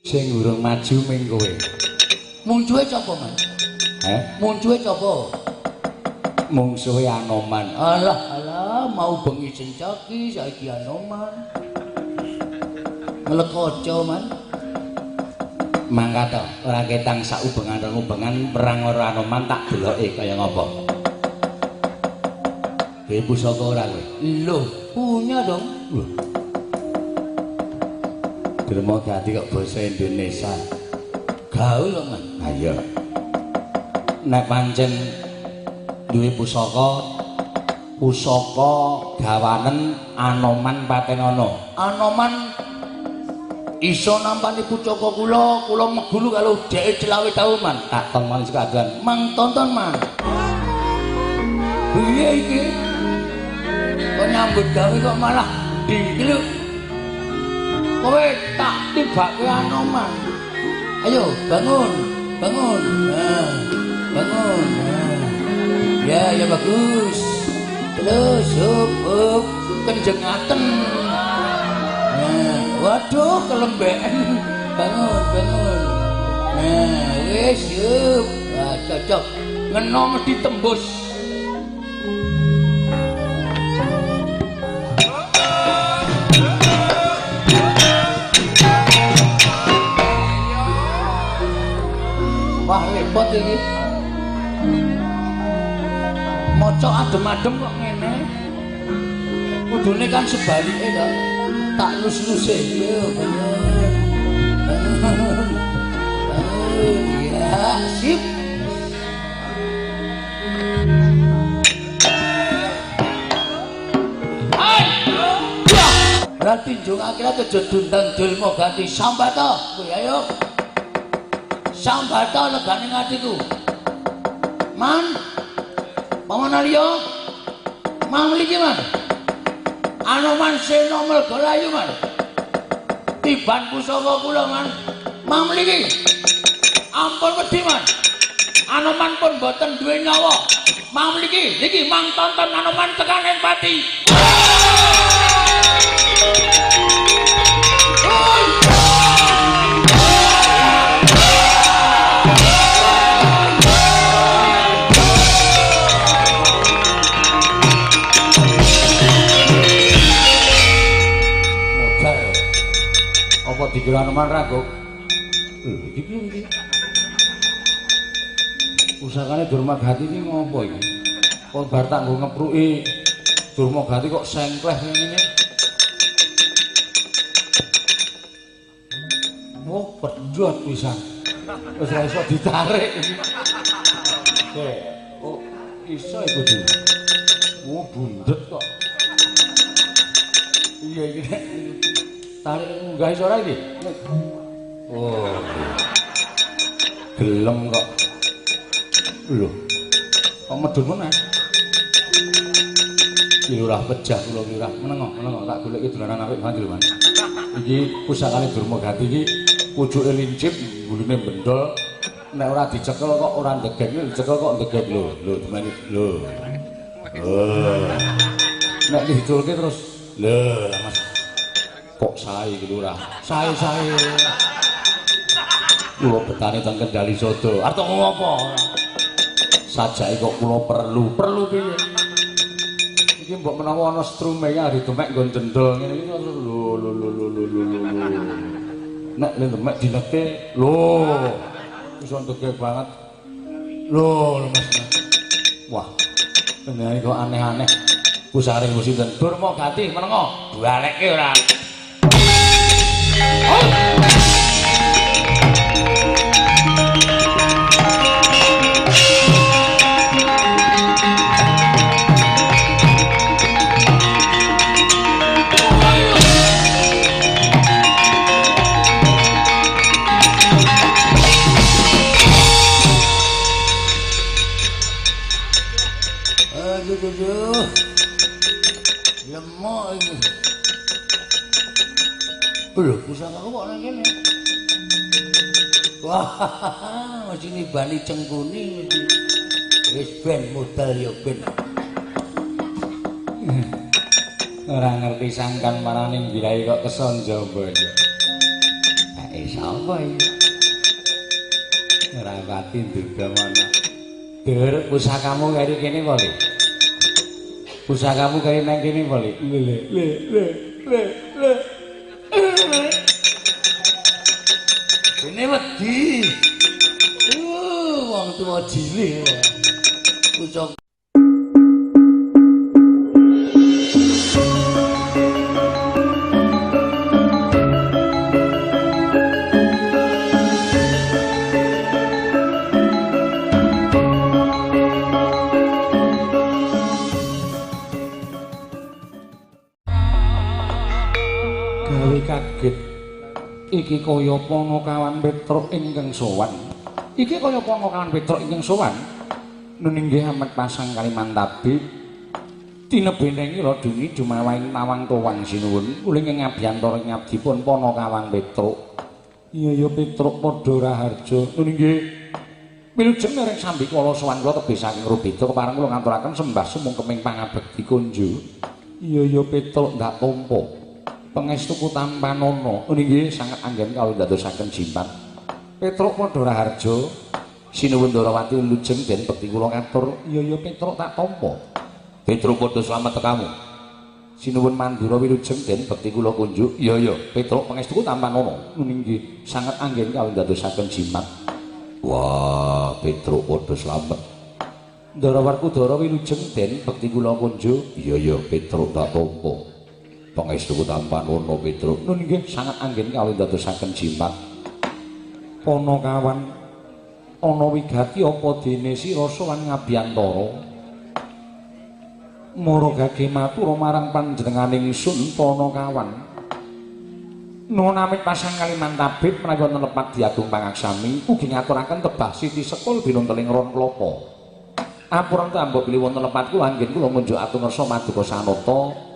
Sing urung maju ming kowe. Mungsuhe sapa, Man? Mungsuhe sapa? Mungsuhe Anoman. Alah, mau bengi sencaki saiki Anoman. Nglekoco, Man. Mangkat to, ora ketang sak ubengan perang karo Anoman tak deloke kaya ngopo. Duwe pusaka ora kowe? Lho, punya dong. Lho. Derma Gati kok basa Indonesia. Gaul kok, Man. Ayo. Nek pancen duwe pusaka gawanen Anoman Patenana. Anoman iso nampani pucaka kula megulu kalau dhek celawe tau, Man. Tak tongmon sekadan. Mang tonton, Man. Piye iki? Kok nyambut gawe kok malah diklu. Kowe tak tibake Anoman. Ayo, bangun. Bangun. Nah, bangun. Nah. Ya bagus. Terus up kenjengaken. Nah, waduh kelembekan. Bangun. Nah, wis yup. Nah, cocok. Ngeno mesti tembus. Wah, repot iki. Maca adem-adem kok ngene. Kudune kan sebalike to. Tak lus-luse. Yo, bener. Ya, sip. Berarti jung akhirnya kejodundang dulmo ganti sambata. Ayo. Sambata legane ngatiku. Man. Paman Arya. Mang mliki, Man. Anoman Sena Melgalayu, Man. Tiban pusaka kula, Man. Mang mliki. Ampun wedi, Man. Anoman pun boten duwe nyawa. Mang mliki, niki mang tonton Anoman tekan ing pati. Dikira Anoman ragu. Iki piye iki? Pusakane Durmagati iki ngopo iki? Kok bar tak nggo ngepruki Durmagati kok sengkleh ngene. Oh, pedhot pisan. Wis ora iso ditarik iki. Oh, iso iku dhewe. Oh, bundet kok. Iya iki. Tarik munggah iso ora iki? Oh. Gelem kok. Lho. Kok medhun meneh? Lurah pejah kula lurah. Menengo tak goleki dolanan apik banget lho, Man. Iki pusakane Durmagati iki pucuke lincip, gulune bendol. Nek ora dicekel kok ora ndegek, dicekel kok ndegek lho. Lho, temen lho. Oh. Nek diculke terus lho, Mas. Kok sae iki lurah. Sae. Kula betane teng Kendali Sodo. Arep ngopo? Sajake kok kula perlu piye? Iki mbok menawa ana strume ya ditemek nggon jendol ngene iki lho. Nek demek dineke lho. Iso ndeke banget. Lho, Mas. Wah. Bener kok aneh-aneh. Pusare sinten? Durmagati menengo. Balekke ora. Aduh. Lemah ini. Lho, pusaka kok nang kene. Wah, mesti nibani cengkuni mesti. Wis ben modal ya ben. Ora ngerti sangkan marane nggirai kok kesonjo mbok. sapa iki? Ngrawati Durgamana. Dur, pusakamu kari kene apa, Le? Pusakamu kari nang kene apa, Le? Le. Ini wedi. Wong tuwa cilik. Pucuk. Gawe kaget. Iki kaya Panakawan Petruk ingkang sowan. Iki kaya Panakawan Petruk ingkang sowan. Nun inggih amet pasang Kalimantabi. Tinebenengi Raduni dumawahing Nawang Towang sinuwun. Uling ing abiyantara ngabdipun Panakawan Petruk. Iya Petruk padha raharja. Nun inggih wilujeng dereng sambi kala sowan kula tebih saking Rubeda kepareng kula ngaturaken sembah sumung keming pangabekti kunju. Iya Petruk ndak tampa. Pangestuku Tampanana nggih sanget anggen kawula dadosaken jimat. Petruk padha raharja sinuwun Ndarawati lujeng den bekti kula katur. Iya Petruk tak tampa. Petruk padha slamet tekamu. Sinuwun Mandura wilujeng den bekti kula kunjuk. Iya Petruk pangestuku Tampanana nggih sanget anggen kawula dadosaken jimat. Wah, Petruk padha slamet. Ndarawarkudara wilujeng den bekti kula kunjuk. Iya Petruk tak tampa. Pangestuku Tampanana Petruk nun nggih sanget anggen kawula dadosaken jimat. Panakawan ana wigati apa dene sira sowan ngabiyantara? Maragage matur marang panjenenganing ingsun Panakawan. Nuwun amit pasang Kalimantabit menawi wonten lepat diagung pangaksami ugi ngaturaken tebah Siti Sekul binunteling ron klapa. Apuran tambo bilih wonten lepat kula anggen kula ngunjuk atungersa Maduka Sanata.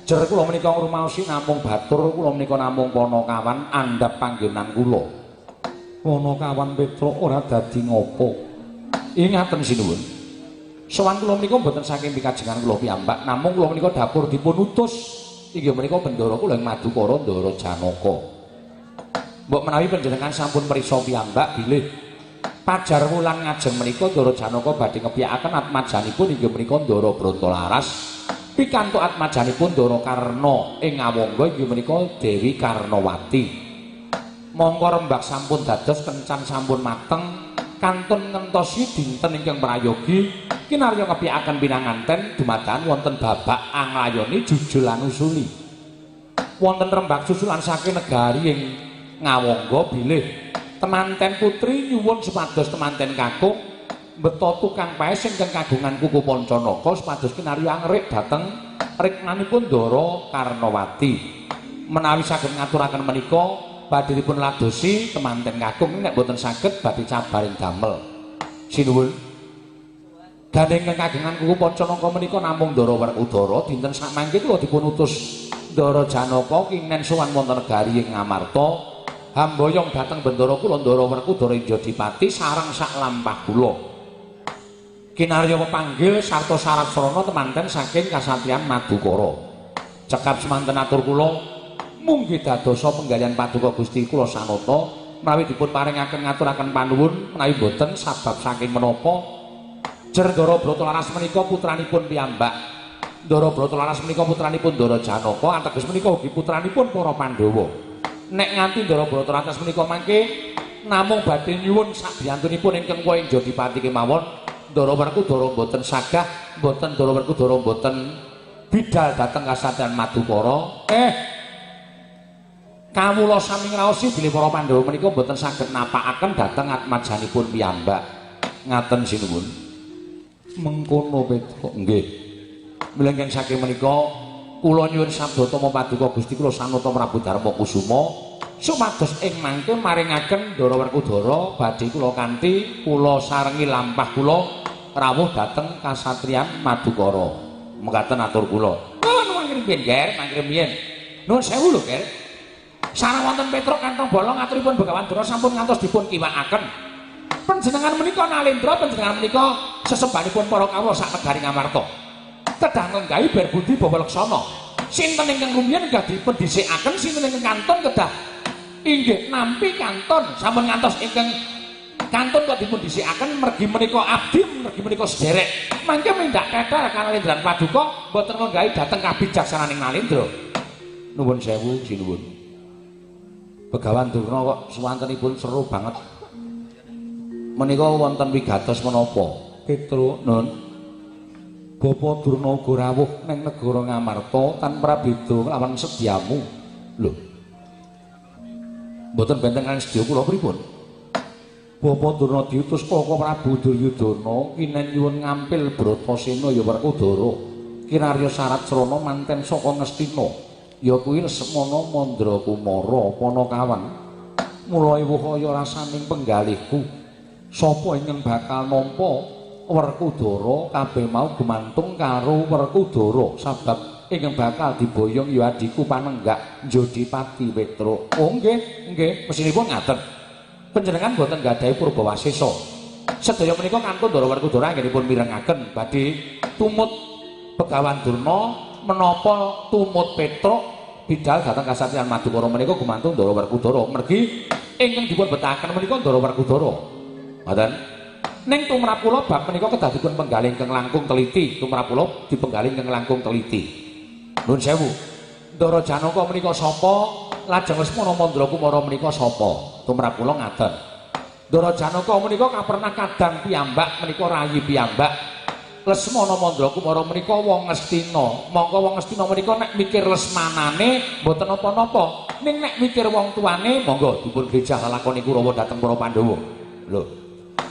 Jer kula menika ngrumaosi namung batur, kula menika namung Panakawan andhap panggenan kula. Panakawan Petruk ora dadi ngopo. Ingaten sinuwun. Sowan kula menika mboten saking pikajengan kula piyambak, namung kula menika dapur dipun utus. Inggih menika bendara kula ing Madukara Ndara Janaka. Mbok menawi panjenengan sampun prisa piyambak bilih pajar wulan ngajeng menika Ndara Janaka badhe ngepiyakaken atmajanipun inggih menika Ndara Brantalaras. Pikantuk atmajanipun Ndara Karna ing Ngawangga inggih menika Dewi Karnawati. Monggo rembag sampun dados kencan sampun mateng kantun ngentosi dinten ingkang prayogi kinarya ngepiyakaken pinanganten dumadakan wonten babak anglayoni jujul lan usuli. Wonten rembag susulan saking negari ing Ngawangga bilih temanten putri nyuwun supados temanten kakung beto tukang paes ingkang kagungan kuku Pancanaka supados kinarya angrik dhateng rikmanipun Ndara Karnawati. Menawi saged ngaturaken menika badhe dipun ladosi temanten kakung nek boten saged badhe cabaring damel. Sinuwun. Gandeng ingkang kagungan kuku Pancanaka menika namung Ndara Werkudara dinten samangke kula dipun utus Ndara Janaka kingen sowan wonten negari ing Ngamarta. Hamboyong dhateng bendara kula Ndara Werkudara Injadipati sareng sak lampah kula. Kinarya pepanggil sarta syarat srana temanten saking kasatriyan Madukara. Cekap semanten atur kula munggi dadosa penggalian Paduka Gusti kula Sanata menawi dipun paringaken ngaturaken panuwun menawi boten sabab saking menapa jer Ndara Bratalaras menika putranipun piyambak. Ndara Bratalaras menika putranipun Ndara Janaka ateges menika ugi putranipun para Pandhawa. Nek nganti Ndara Bratalaras menika mangke namung badhe nyuwun sabiyantunipun ingkang kuwi Injadipati kemawon Ndara Werkudara mboten sagah, mboten Ndara Werkudara mboten bidal dhateng kasatriyan Madukara. Kawula sami ngraosi bilih para Pandhawa menika mboten saged napakaken dhateng atmajanipun piyambak. Ngaten sinuwun. Mengkono Petruk nggih. Mlengkeng saking menika kula nyuwun sabdatama Paduka Gusti kula Sanata Prabu Darma Kusuma supados ing mangke maringaken Ndara Werkudara badhe kula kanthi kula sarengi lampah kula rawuh dhateng kasatriyan Madukara. Mekaten atur kula. Nuwun mangke piyen, Ger? Mangke piyen? Nuwun sewu lho, Ger. Sareng wonten Petruk kantong bolong aturipun Begawan Dara sampun ngantos dipun kiwakaken. Panjenengan menika Nalendra, panjenengan menika sesembahanipun para kawula sak negari Ngamarta. Kedah ngenggahi berbudi bawa leksana. Sinten ingkang rumiyin kedah dipun dhisikaken, sinten ingkang kantun kedah Inggih nampi kantun sampun ngantos ingkang kantun kok dipun dhisikaken mergi menika abdi mergi menika sederek mangke mindak kedah Kanalendran Paduka mboten nggahi dhateng kabijaksananing Nalendra. Nuwun sewu sinuwun. Begawan Durna kok suwantenipun seru banget. Menika wonten wigatos menapa? Petro nun. Bapa Durna uga rawuh ning negara Ngamarta tanpa beda lawan sedyamu. Lho. Mboten benten kan sedya kula pripun? Bapa Durna diutus Kaka Prabu Duryudana kinen nyuwun ngampil Bratasena ya Werkudara. Kinarya syarat srana manten saka Ngastina. Ya kuwi Lesmana Mandrakumara Panakawan. Mula ewuh kaya rasaning penggalihku. Sapa ingkang bakal nampa Werkudara kabeh mau gumantung karo Werkudara sabab ingkang bakal diboyong ya adiku Panenggak Jodipati Petra. Oh nggih, mesinipun ngaten. Panjenengan boten gadhahi Purbawasesa. Sedaya menika kantun Ndara Werkudara anggenipun mirengaken badhe tumut Begawan Durna menapa tumut Petruk bidal dhateng kasatriyan Madukara menika gumantung Ndara Werkudara. Mergi ingkang dipun betahaken menika Ndara Werkudara. Ngoten. Ning tumrap kula bab menika kedah dipun penggalih ingkang langkung teliti, tumrap kula dipenggalih ingkang langkung teliti. Nuwun sewu. Ndara Janaka menika sapa? Lajeng Lesmana Mandrakumara menika sapa? Tumrap kula ngaten. Ndara Janaka menika kapernah kadang piyambak menika rayi piyambak. Lesmana Mandrakumara menika wong Ngastina. Monggo wong Ngastina menika nek mikir lesmanane mboten napa-napa. Ning nek mikir wong tuane monggo dipun gejah lakoni Kurawa dhateng para Pandhawa. Lho.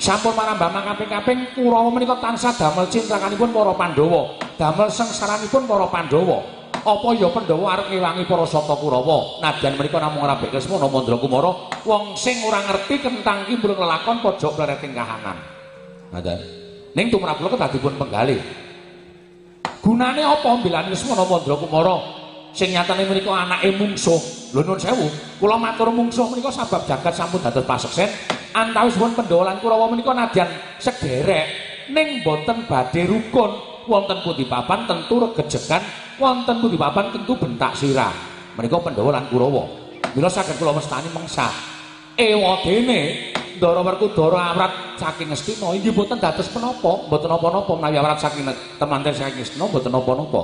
Sampun marambah kaping-kaping Kurawa menika tansah damel cintrakanipun para Pandhawa. Damel sengsaranipun para Pandhawa. Apa ya Pandhawa arep ngewangi para sata Kurawa? Nadyan menika namung ngrabek Lesmana Mandrakumara wong sing ora ngerti kentang ki mbrung lelakon pojok plereting kahanan. Ngoten. Ning tumrap kula kedah dipun penggalih. Gunane apa mbelani Lesmana Mandrakumara sing nyatane menika anake mungsuh. Lho nuwun sewu, kula matur mungsuh menika sabab jagat sampun dados paseksen antawisipun Pandhawa lan Kurawa menika nadyan sederek ning boten badhe rukun. Wonten pundi papan tentu regejegan, wonten pundi papan tentu bentak sirah. Menika Pandhawa lan Kurawa. Mila saged kula mestani mengsah. Ewadene Ndara Werkudara awrat saking Ngastina inggih boten dados menapa, boten napa-napa menawi awrat saking temanten saking Ngastina boten napa-napa.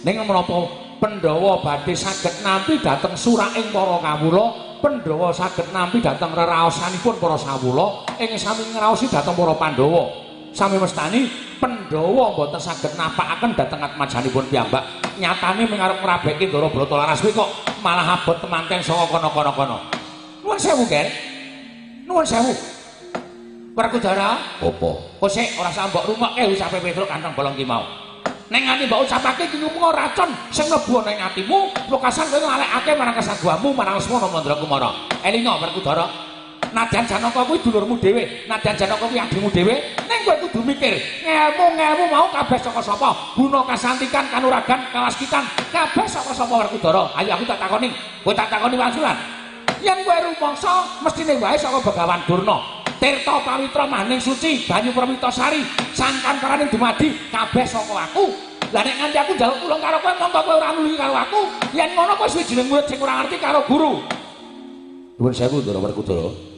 Ning menapa Pandhawa badhe saged nampi dhateng suraking para kawula, Pandhawa saged nampi dhateng reraosanipun para sawula, ing sami ngraosi dhateng para Pandhawa. Sami mestani Pandhawa mboten saged napakaken dhateng atmajanipun piyambak. Nyatane mengarep ngrabeki Ndara Bratalaras kuwi kok malah abot temanten saka kono-kono. Nuwun sewu, Ken. Nuwun sewu. Werkudara, apa? Kok sik ora usah mbok rumekke usape Petruk kantong bolong ki mau. Ning nganti mbok ucapake iki mung racun sing mlebu ning atimu, lukasan kowe ngalekake marang kesaguanmu marang Lesmana Mandrakumara. Elinga Werkudara. Nadyan Janaka kuwi dulurmu dhewe, nadyan Janaka kuwi adhimu dhewe, ning kowe kudu mikir, ngelmu mau kabeh saka sapa? Guna kasantikan, kanuragan, kawaskitan, kabeh saka sapa Werkudara? Ayo aku tak takoni, kowe tak takoni wangsulan. Yen kowe rumangsa mestine wae saka Begawan Durna. Tirta pawitra maning suci, banyu Prawitasari, sangkan paraning dumadi, kabeh saka aku. Lah nek nganti aku njaluk tulung karo kowe, monggo kowe ora nulungi karo aku. Yen ngono kowe suwi murid sing ora ngerti karo guru. Nuwun sewu Ndara Werkudara.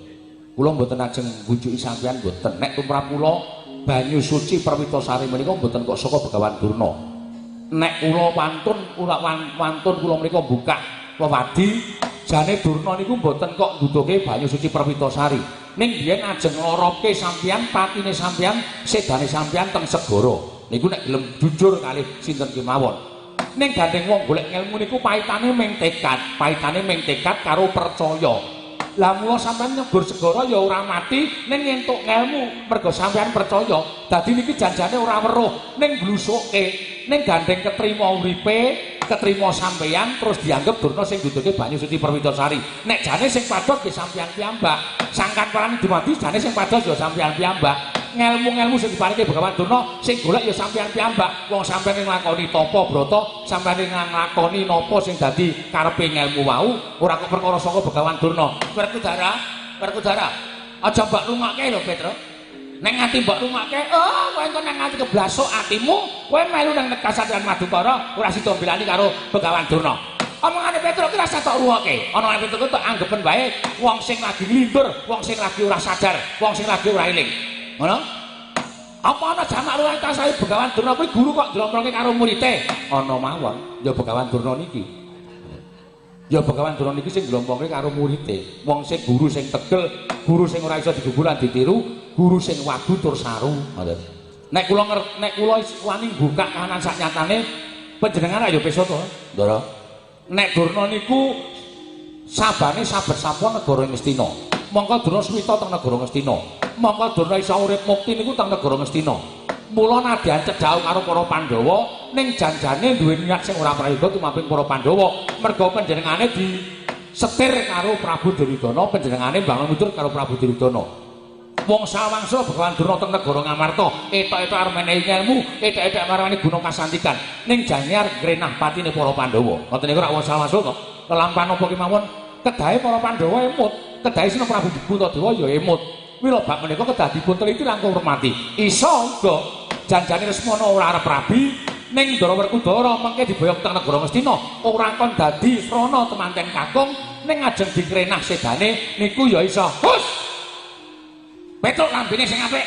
Kula mboten ajeng mbujuki sampeyan mboten. Nek tumrap kula banyu suci Prawitasari menika mboten kok saka Begawan Durna. Nek kula wantun kula menika buka wewadi jane Durna niku mboten kok nduduhke banyu suci Prawitasari. Ning biyen ajeng nglorokke sampeyan, patine sampeyan, sedane sampeyan teng segara. Niku nek gelem jujur kalih sinten kemawon. Ning gandeng wong golek ngelmu niku pahitane ming tekad karo percaya. Lah mula sampean nyebur segara ya ora mati ning entuk ngelmu mergo sampean percaya. Dadi niki janjane ora weruh ning blusuke ning gandeng ketrima uripe, ketrima sampean terus dianggep Durna sing duduke banyu suci Prawitasari. Nek jane sing padhot ya sampean piyambak. Sangkan parani dumadi jane sing padhot ya sampean piyambak. Ngelmu-ngelmu sing diparingi Begawan Durna sing golek ya sampean piyambak. Wong sampean nglakoni tapa brata, sampean nglakoni napa sing dadi karepe ngelmu wau, ora kok perkara saka Begawan Durna. Werkudara, aja mbok rungake lho, Petruk. Nek nganti mbok rungake, kowe engko nek nganti keblasuk atimu, kowe melu nang kasatriyan Madukara ora sida mbelani karo Begawan Durna. Omongane Petruk ki rasa tok ruwoke. Ana Petruk tok anggepen wae wong sing lagi nglindur, wong sing lagi ora sadar, wong sing lagi ora eling. Ngono? Apa ana jamak luwih tasahe Begawan Durna kuwi guru kok ndlomproke karo muridé? Ana mawon, ya Begawan Durna niki. Ya Begawan Durna niki sing ndlomproke karo muridé. Wong sing guru sing tegel, guru sing ora iso digugu lan ditiru, guru sing wadu tur saru. Ngoten. Nek kula wani buka kahanan sak nyatane panjenengan ayo peso to, Ndara. Nek Durna niku sabane saben-saben negara Ngastina. Mongko Durna swita teng negara Ngastina. Mongko Durna iso urip mukti niku teng negara Ngastina. Mula nadyan cedhak karo para Pandhawa ning janjane duwe niat sing ora prayoga tumaping para Pandhawa. Merga panjenengane disetir karo Prabu Duryudana, panjenengane bangun miturut karo Prabu Duryudana. Wong sawangsa Begawan Durna teng negara Ngamarta, etok-etok arep menehi ilmu, etok-etok marani Gunung Kasantikan. Ning jane arep ngrenah patine para Pandhawa. Ngoten niku rak wong sawangsa to. Lelampahan apa kemawon kedahe para Pandhawa emut, kedahe Sina Prabu Puntadewa ya emut. Mila bab menika kedah dipun teliti lan hormati. Isa uga janjane Lesmana ora arep rabi ning Ndara Werkudara mengke diboyong teng negara Ngastina ora kon dadi srana temanten kakung ning ajeng dikrenah sedane niku ya isa. Hus. Petruk lambene sing apik.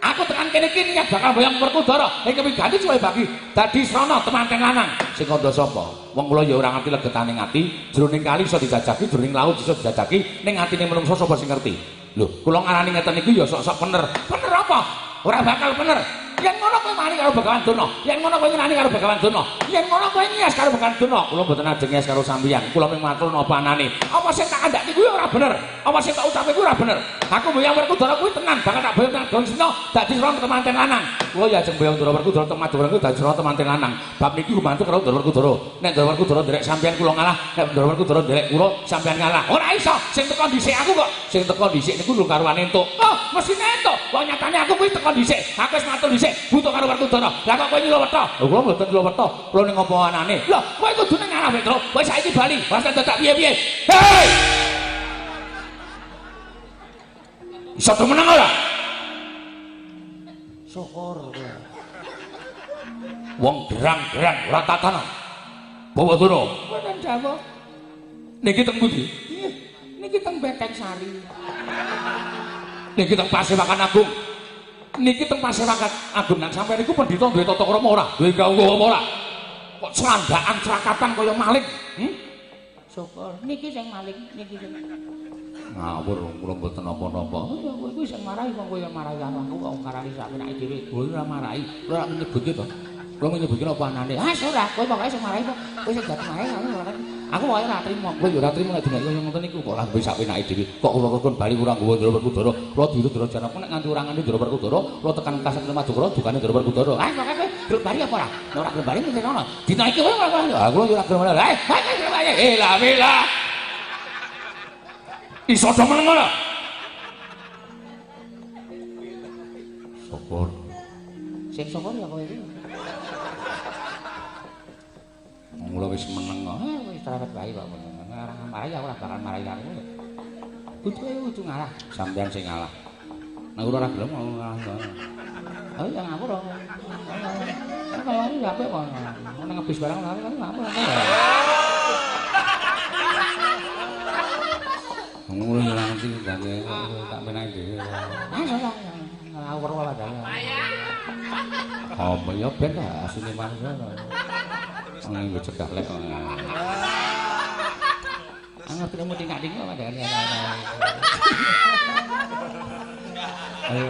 Aku tekan kene iki niat bakal boyong Werkudara ing kepiganti suwe bagi dadi srana temanten lanang. Sing kandha sapa? Wong kula ya ora ngerti legetaning ati, jroning kali iso dijajaki, jroning laut iso dijajaki, ning atine menungso sapa sing ngerti? Lho, kula ngarani ngeten iki ya sok-sok bener. Bener apa? Ora bakal bener. Yen ngono kowe mari karo Begawan Durna. Yen ngono kowe ngenani karo Begawan Durna. Yen ngono kowe nyias karo Begawan Durna. Kula mboten ajeng nyias karo sampeyan. Kula mung matur napa anane. Apa sing tak kandhaki kuwi ora bener? Apa sing tak ucape kuwi ora bener? Aku mboyong Werkudara kuwi tenan bakal tak boyong tenan Sina dadi srana temanten lanang. Kula ya ajeng boyong Ndara Werkudara teng Madura kuwi dadi srana temanten lanang. Bab niki gumantung karo Ndara Werkudara. Nek Ndara Werkudara nderek sampeyan kula ngalah, nek Ndara Werkudara nderek kula sampeyan ngalah. Ora iso. Sing teko dhisik aku kok. Sing teko dhisik niku lho karuane entuk. Oh, mesine entuk. Wong nyatane aku kuwi teko dhisik. Aku wis matur dhisik butuh karo Werkudara. Lah kok kowe nyilowetha? Lho kula mboten nyilowetha. Kula ning apa anane? Lah kowe kudune ngalah Petruk. Kowe saiki bali. Wes dadak piye-piye. Hei! Iso temenang ora? Syukur kowe. Wong gerang-gerang ora tatanan. Bawa Durna. Mboten Jawa. Niki teng pundi? Niki teng Beteng Sari. Niki teng Pasewakan Agung. Niki teng Pasewakan Agung nang sampeyan niku pendhita duwe tata krama ora? Duwe gawuh apa ora? Kok celandakan cerakatan kaya maling? Syukur. Niki sing maling, niki sing. Ngawur kula mboten napa-napa. Ya kowe kuwi sing marahi wong kowe marahi aku kok ngarani sak penake dhewe. Kowe ora marahi. Ora menyebutke to. Kula menyebutke apa anane? Ah, ora. Kowe pokoke sing marahi kok. Kowe sing dadi marahi aku wae ora trimo. Kowe yo ora trimo nek dina kaya ngoten niku kok ora duwe sak penake dhewe. Kok kula kon bali ora nggawa Ndara Werkudara. Kula diurut Ndara Janaka nek nganti ora nganti Ndara Werkudara, kula tekan Kasatria Madukara dukane Ndara Werkudara. Ah, pokoke kowe gelem bali apa ora? Nek ora gelem bali mung ngono. Dina iki kowe ora. Ah, kula yo ora gelem bali. Gelem bali. Hela. Iso demen ngono. Syukur. Sing syukur ya kowe iki. Mula wis meneng kok. Wis cerewet bae kok. Ora marahi aku ora bakal marahi aku. Kudu ngalah. Sampeyan sing ngalah. Nek ora gelem ngalah. Oh ya ngapura. Kaya iki apik kok. Nek ngebis barang lari kan ngapura. Ngono ora ngerti jane tak penake dhewe. Ngawur wae dalan. Oh, ya ben ta asline manungsa. Nang cekak lek. Ngerti ilmu tingkat-tingkat wae dalan. Ayo.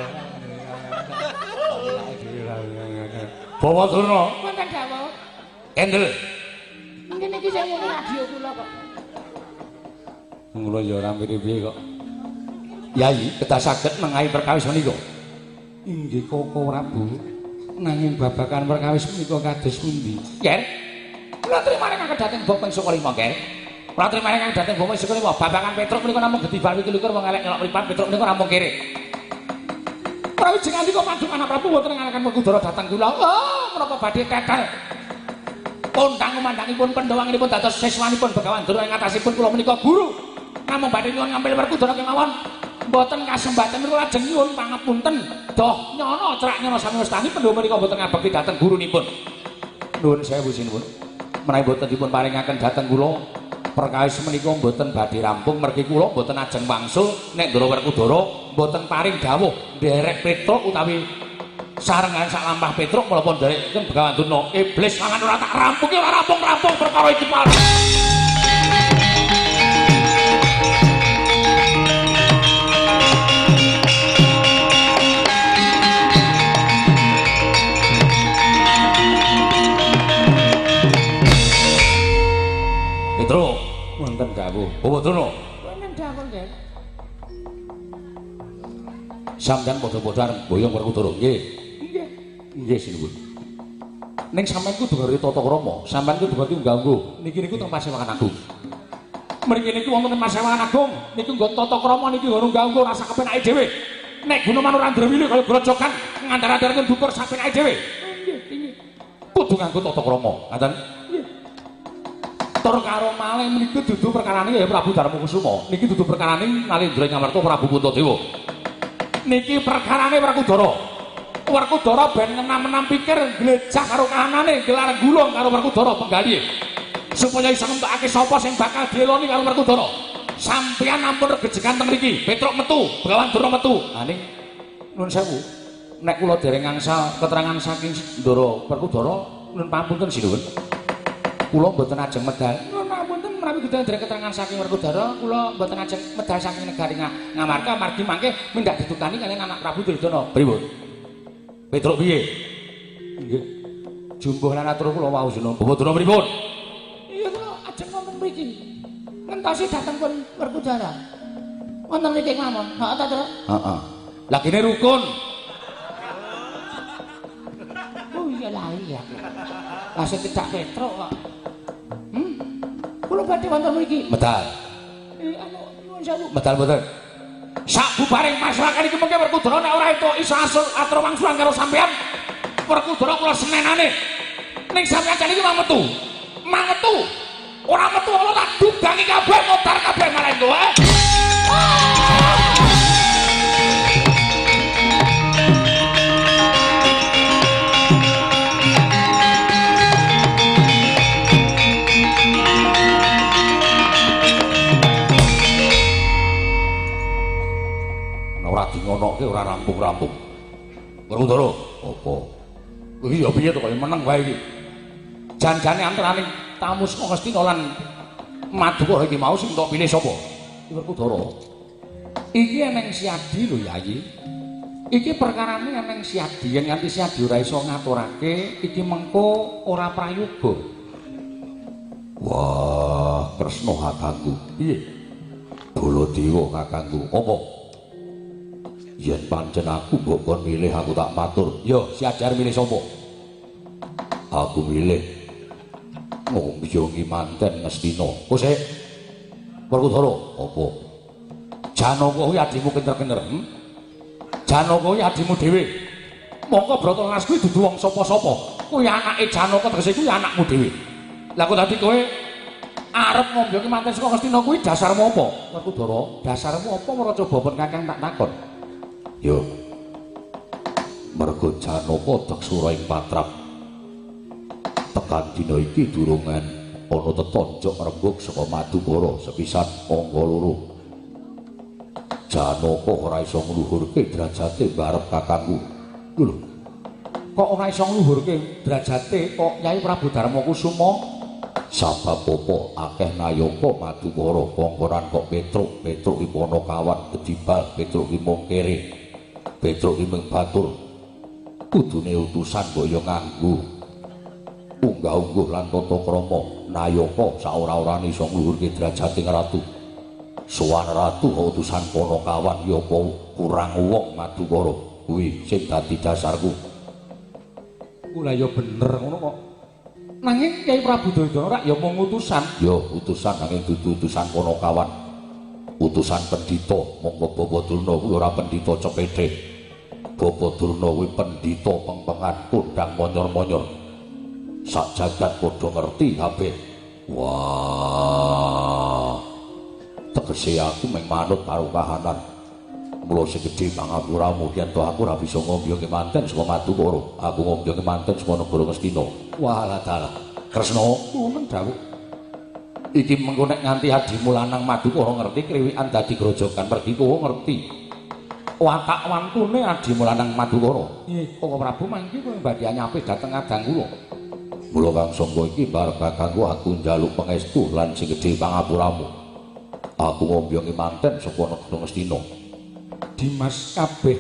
Bawa Durna. Wonten dawuh. Endel. Ngene iki sing ngene radio kula kok. Kula ya ora piye-piye kok. Yai, kedah saged mengahi perkawis menika. Inggih Koko Prabu. Nanging babakan perkawis menika kados pundi? Yer. Kula trimane kang dhateng Bok ping 5, Ger. Kula trimane kang dhateng Bok ping 5. Babakan Petruk menika namung gedhi bal 21 wong elek nyelok mripat Petruk menika namung kere. Prawijing andika Paduka Anak Prabu boten ngalaken Werkudara dhateng kula. Oh, menapa badhe tetel. Kondang kumandangipun pendhawanginipun dados siswanipun Begawan Durna ing atasipun kula menika guru. Namung badhe nyuwun ngambil Werkudara kemawon. Mboten kasembaten kula lajeng nyuwun pangapunten. Doh nyono cerak nyono sami wastani pendhawa menika mboten ngabekti dhateng gurunipun. Nuwun sewu sinuwun. menawi boten dipun paringaken dhateng kula perkawis menika boten badhe rampung mergi kula boten ajeng wangsul nek Ndara Werkudara boten paring dawuh nderek Petruk utawi sarengan sak lampah Petruk menapa nderekaken Begawan Durna iblis mangan ora tak rampungi ora rampung-rampung perkara iki Pak. Petruk wonten dawuh Bawa Durna wonten dawuh nggih sampeyan padha-padha arep boyong Werkudara nggih nggih sinuwun ning sampeyan kudu ngerti tata krama sampeyan kudu ngerti unggah-ungguh niki niku teng Pasewangan Agung mriki niku wonten Pasewangan Agung niku nggo tata krama niki nggo unggah-ungguh rasa kepenake dhewe nek Gunuman ora ndrewili kaya grojokan ngandhar-andharken dukur sapenake dhewe nggih kudu nganggo tata krama ngaten tur karo malih mriku dudu perkarane ya Prabu Darmakusuma niki dudu perkarane Nalendra Ngamarta Prabu Puntadewa niki perkarane Werkudara ben ngenam-enam pikir glejah karo kahanane gelar gulung karo Werkudara penggalih supaya iso nentokake sapa sing bakal dieloni karo Werkudara sampeyan ampun regejekan teng mriki Petruk metu Begawan Durna metu ha ning nuwun sewu nek kula dereng ngangsal keterangan saking Ndara Werkudara nuwun pamunten sinuwun kula mboten ajeng medal. Ngapunten menawi gedhe derek keterangan saking Werkudara, kula mboten ajeng medal saking negari Ngamarta margi mangke mindak ditukani kaliyan anak Prabu Duryudana. Pripun? Petruk piye? Nggih. Jumbuh lan atur kula wau Suna. Bawa Durna pripun? Iya kula ajeng wonten mriki. Ngentosi dhateng pun Werkudara. Wonten mriki mawon. Heeh ta, Tru? Heeh. Lah kene rukun. Oh iya lali ya. Lah sing tidak Petruk kok. Kula badhe wonten mriki. Medal. Nyuwun sewu. Medal mboten. Sak bubaring masyarakat iki mengke Werkudara nek ora itu iso atur wangsulan karo sampean. Werkudara kula senenane. Ning sampean jane iki mang metu. Ora metu kula tak dudangi kabeh motor kabeh malah engko ora dingonoke ora rampung-rampung. Werkudara, apa? Iki ya piye to kaya meneng wae iki. Jan-jane antaraning tamu saka Ngastina lan Madukara iki mau sing tok pilih sapa? Werkudara. Iki eneng Siadi lho Yayi. Iki perkarane eneng Siadi yen nganti Siadi ora iso ngaturake iki mengko ora prayoga. Wah, Kresna kakangku. Piye? Baladewa kakangku. Apa? Yen pancen aku mbok kon milih aku tak matur. Yo, si Ajar milih sapa? Aku milih Ngombiongi manten Ngastina. Oh sik. Werkudara, apa? Janaka kuwi adimu kenter-kenter. Janaka kuwi adimu dhewe. Mongko Bratanas kuwi dudu wong sapa-sapa. Kuwi anake Janaka tegese kuwi anakmu dhewe. Lah kok dadi kowe arep ngombiongi manten saka Ngastina kuwi dasarmu apa? Werkudara, dasarmu apa ora coba ben kakang tak takon. Yo, mergo Janaka deksura ing patrap. Tekan dina iki durungan ana tetonjok rembug saka Madukara sepisan angka loro. Janaka ora iso ngluhurke derajate barep kakangku. Lho, kok ora iso ngluhurke derajate kok Nyai Prabu Darmakusuma? Sabab apa akeh nayaka Madukara kongkonan kok Petruk iki ana kawan Gedibal, Petruk iki mung kere. Petruk iki mung batur. Kudune utusan mbok ya nganggo unggah-ungguh lan tata krama nayaka saora-orane iso ngluhurke derajating ratu. Sowan ratu utusan Panakawan ya apa kurang wong Madukara. Kuwi sing dadi dasarku. Kula ya bener ngono kok. Nanging Kyai Prabu Duryudana rak ya mung utusan. Ya utusan nanging dudu utusan Panakawan. Utusan pendhita monggo Bapa Durna kuwi ora pendhita cepethik. Bapa Durna kuwi pendhita pengpengan kondang monyor-monyor. Sak jagat padha ngerti kabeh. Wah. Tegese aku mung manut karo kahanan. Mula sing gedhe pangapuramu yen to aku ora bisa ngombyoke manten saka Madukara. Aku ngombyoke manten saka negara Ngastina. Walah dalah. Kresna wonten dawuh. Iki mengko nek nganti adimu lanang Madukara ngerti kriwikan dadi grojogan pergi kowe ngerti. Watak wantune adimu lanang Madukara. Nggih, Koko Prabu mangke kowe badhe nyapih dhateng adang kula. Mula Kang Sangga iki bareng kakangku aku njaluk pangestu lan sing gedhe pangapuramu. Aku ngombyoki manten saka negara Ngastina. Dimas kabeh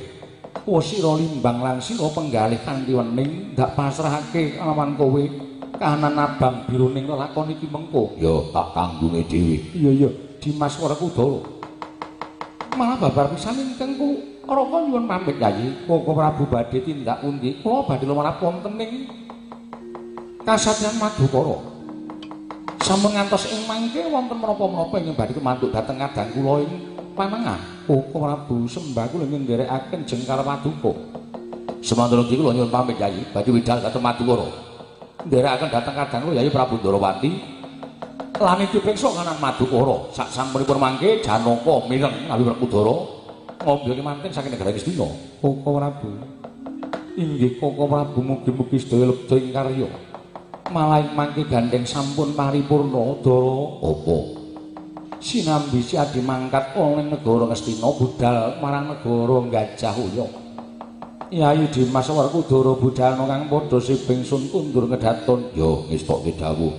wasira limbang lan sira penggalih kanthi wening ndak pasrahake awan kowe kahanan abang biruning lelakon iki mengko. Ya tak tanggunge dhewe. Iya Dimas Werkudara. Malah babar pisan ingkang ku Raka nyuwun pamit Yayi. Koko Prabu badhe tindak pundi? Kula badhe lumarap wonten ing Kasadyan Madukara. Sampun ngantos ing mangke wonten menapa-menapa ingkang badhe kemantuk dhateng kadang kula ing Panengan. Koko Prabu sembah kula nderekaken Jengkar Paduka. Semantara iki kula nyuwun pamit Yayi badhe widal dhateng Madukara. Nderekaken dhateng kadang kula Yayi Prabu Ndarawati lan dipeksa kanan Madukara. Sak sampunipun mangke Janaka mireng ngawi Werkudara ngombyoki manten saking negara Ngastina. Koko Prabu. Inggih Koko Prabu mugi-mugi sedaya lebda ing karya. Malah mangke gandeng sampun paripurna Dara apa? Sinambi si adi mangkat oleh negara Ngastina budal marang negara Gajahhoya. Yayi Dimas Werkudara budalna kang padha sibing sun kundur ngedaton. Ya ngestokke dawuh.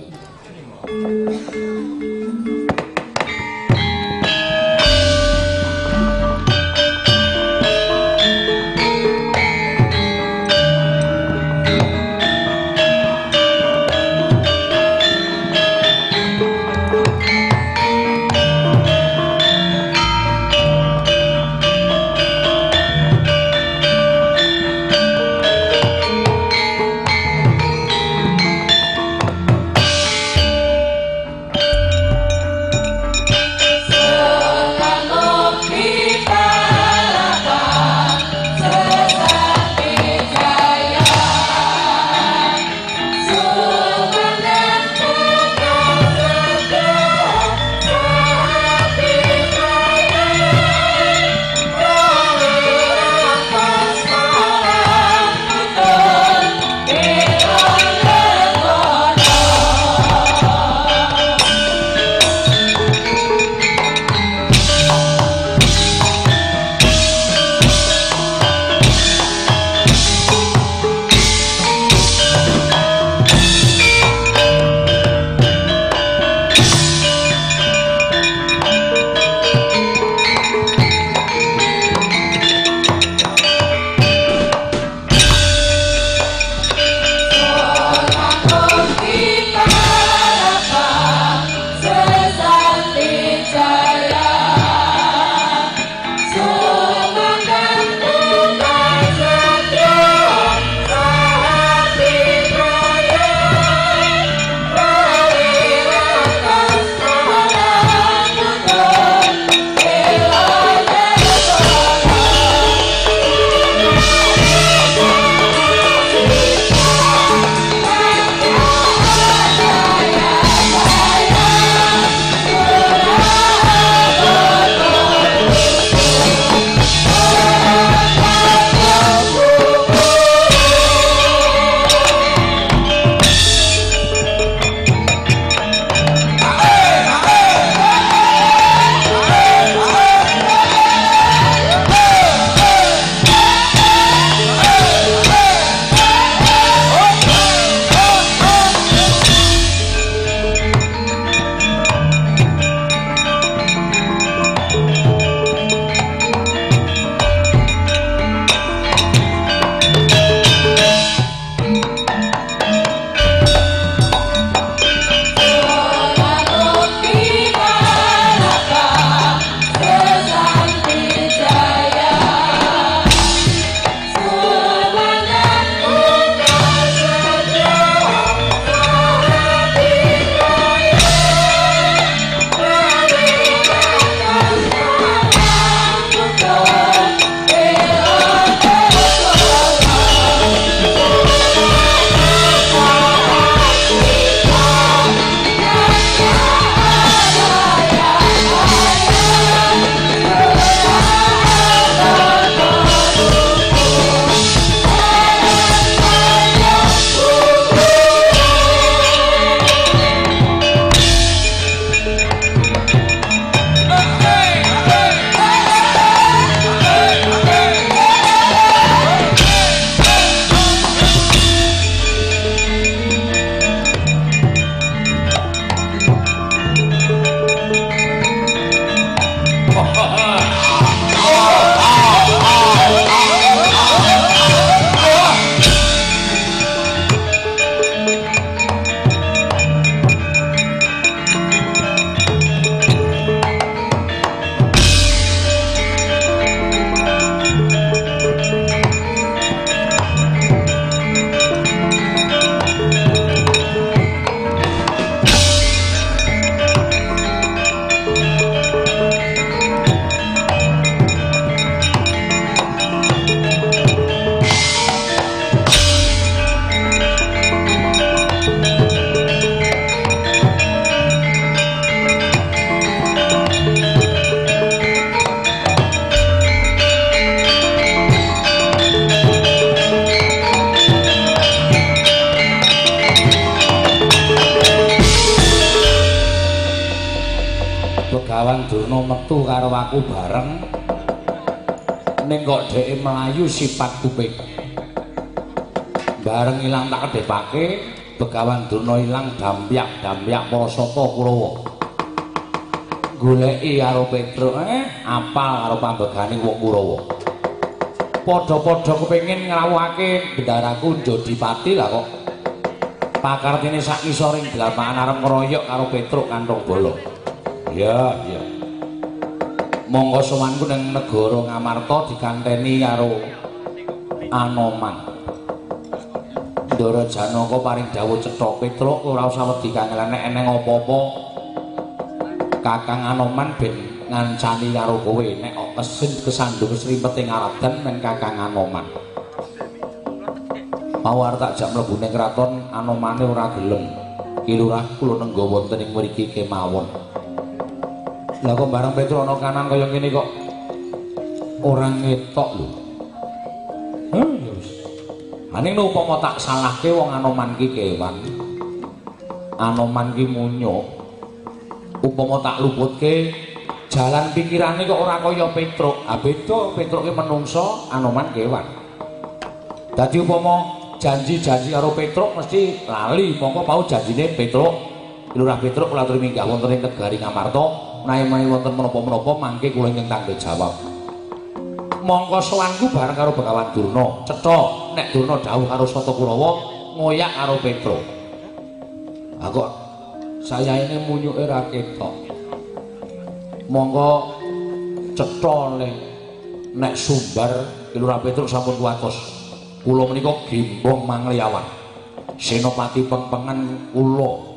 Begawan Durna metu karo aku bareng ning kok dheke mlayu sifat kuping. Bareng ilang tak kedepake, Begawan Durna ilang dampyak-dampyak para sata Kurawa. Goleki karo Petruk apal karo pambegane wong Kurawa. Padha-padha kepengin ngrawuhake bendaraku Jodipati lah kok. Pakartine sak ngisoring dalaman arep ngeroyok karo Petruk kantong bala. Iya, iya. Monggo sowanku ning negara Ngamarta dikanteni karo Anoman. Ndara Janaka paring dawuh cetha Petruk ora usah wedi kangelan eneng apa-apa. Kakang Anoman ben ngancani karo kowe nek kok kesandung srimpete ngaradan men Kakang Anoman. Mawar tak jak mlebu ning kraton Anomane ora gelem. Ki Lurah kula nenggo wonten ing mriki kemawon. Lah kok bareng Petruk ana kanan kaya ngene kok ora ngetok lho. Ya wis. Aning upama tak salahke wong Anoman ki kewan. Anoman ki munyuk. Upama tak luputke jalan pikirane kok ora kaya Petruk. Ah beda, Petruk ki menungso, Anoman kewan. Dadi upama janji-janji karo Petruk mesti lali, mongko pau janjine Petruk. Lurah Petruk kula aturi minggah wonten ing negari Ngamarta. Nae-nae wonten menapa-menapa mangke kula ingkang tanggung jawab. Mongko sowanku bareng karo Begawan Durna, cetha nek Durna dawuh karo Sata Kurawa ngoyak karo Petruk. Ha kok saya ini munyuke ra ketok. Monggo cetha nek Sumbar Lurah Petruk sampun kuwatos. Kula menika Gembong Mangliawan. Senopati pengpengan kula.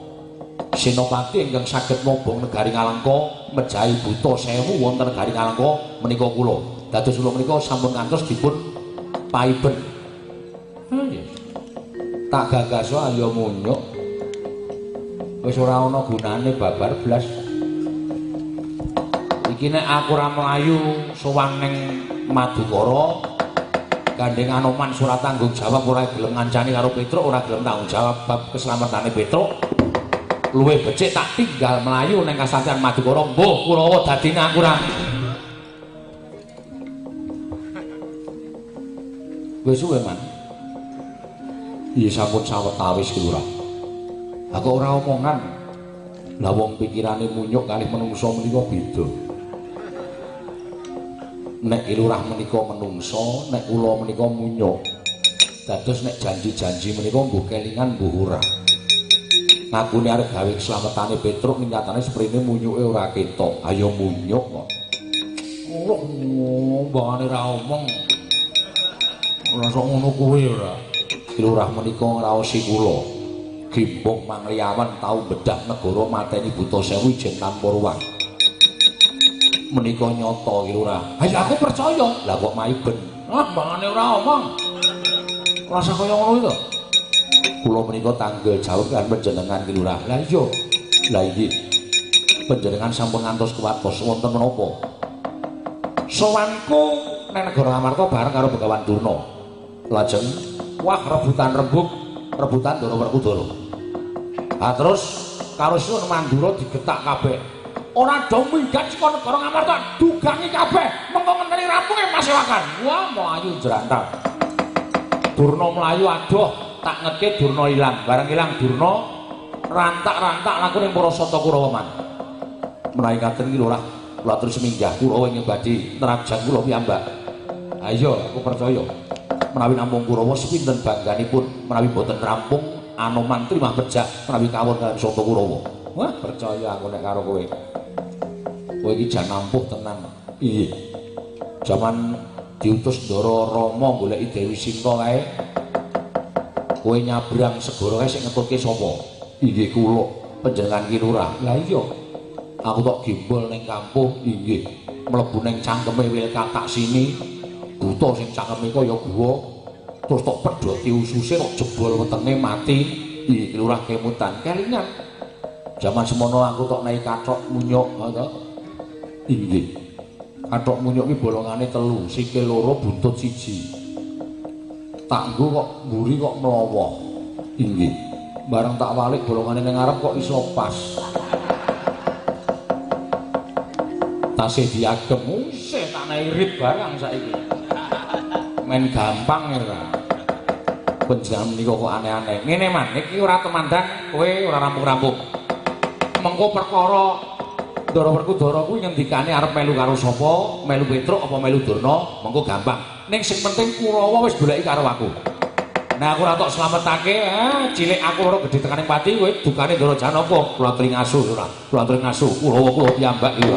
Senopati ingkang saged mobong negari Ngalengka mejahi buta 1000 wonten negari Ngalengka menika kula. Dados kula menika sampun ngantos dipun paiben. Yes. Tak gagas wae ya munyuk. Wis ora ana gunane babar blas. Iki nek aku ora mlayu sowan ning Madukara gandeng Anoman surat tanggung jawab ora gelem ngancani karo Petruk, ora gelem tanggung jawab bab keselamatane Petruk. Luwih becik tak tinggal melayu neng kasatriyan Madukara mbuh Kurawa dadi ngakurang. Wis suwe man. Iya sampun sawetawis Ki Lurah. Aku ora omongan. Lah wong pikirane munyuk kalih menungso menika beda. Nek Ki Lurah menika menungso, nek kula menika munyuk. Dados nek janji-janji menika mbuh kelingan mbuh ora. Ngakune arep gawe keslametane Petruk nyatane sprene munyuke ora ketok. Ayo munyuk kok. Mbangane ra omong. Ora sok ngono kuwi ora. Lurah menika ngraosi kula. Gembong Mangliawan tau bedah negara mateni buta 1000 ijen tanpa ruang. Menika nyata Ki Lurah. Ayo aku percaya. Lah kok maiben. Mbangane ora omong. Rasa kaya ngono to. Kula menika tanggel jawab kan panjenengan Ki Lurah. Lah iya. Lah iki. Panjenengan sampun ngantos kuwatos wonten menapa? Sowanku nang negara Amarta bareng karo Begawan Durna. Lajeng wah rebutan rembug, rebutan Ndara Werkudara. Ah terus karo Sun Mandura digetak kabeh. Ora do minggat saka negara Ngamarta, dugangi kabeh. Mengko ngenteni rampunge masewakan. Wah mlayu jrantal. Durna mlayu adoh tak ngeke Durna ilang. Bareng ilang Durna rantak-rantak laku ning para Sata Kurawa man. Menawi katen iki Lurah, kula atur seminggah Kurawa ing badhe nerajang kula piyambak. Ayo aku percaya menawi namung Kurawa sepinten bangganipun menawi boten rampung Anoman trimah pejah menawi kawon kaliyan Sata Kurawa. Wah percaya aku nek karo kowe. Kowe iki jan ampuh tenan. Piye? Jaman diutus Ndara Rama goleki Dewi Sinta kae. Kowe nyabrang segara kae sing ngetutke sapa? Inggih kula panjenengan Ki Lurah. Lah iya. Aku tok gembol ning kampung inggih mlebu ning cangkeme wil katak sini. Buta sing cangkeme kaya guwa. Terus tok pedhoti ususe kok jebol wetenge mati. Iki Ki Lurah kemutan kelingan. Jaman semono aku tok naik kathok munyuk to. Inggih. Kathok munyuk ki bolongane 3, sikil 2, buntut 1. Tak nggo kok mburi kok mlawa. Inggih. Bareng tak walik bolongane ning ngarep kok iso pas. tasih diagem usih tak irit barang saiki. Men gampang ora. Panjenengan menika kok aneh-aneh. Ngene man, iki ora temandang, kowe ora rampung-rampung. Mengko perkara Ndara Werkudara kuwi ngendikane arep melu karo sapa? Melu Petruk apa melu Durna? Mengko gampang. Ning sing penting Kurawa wis goleki karo aku. Nah aku ora tok slametake, cilik aku ora gedhe tekaning pati kowe dukane Ndara Janaka. Kula aturi ngasuh ora. Kula aturi ngasuh Kurawa kula piyambak iki.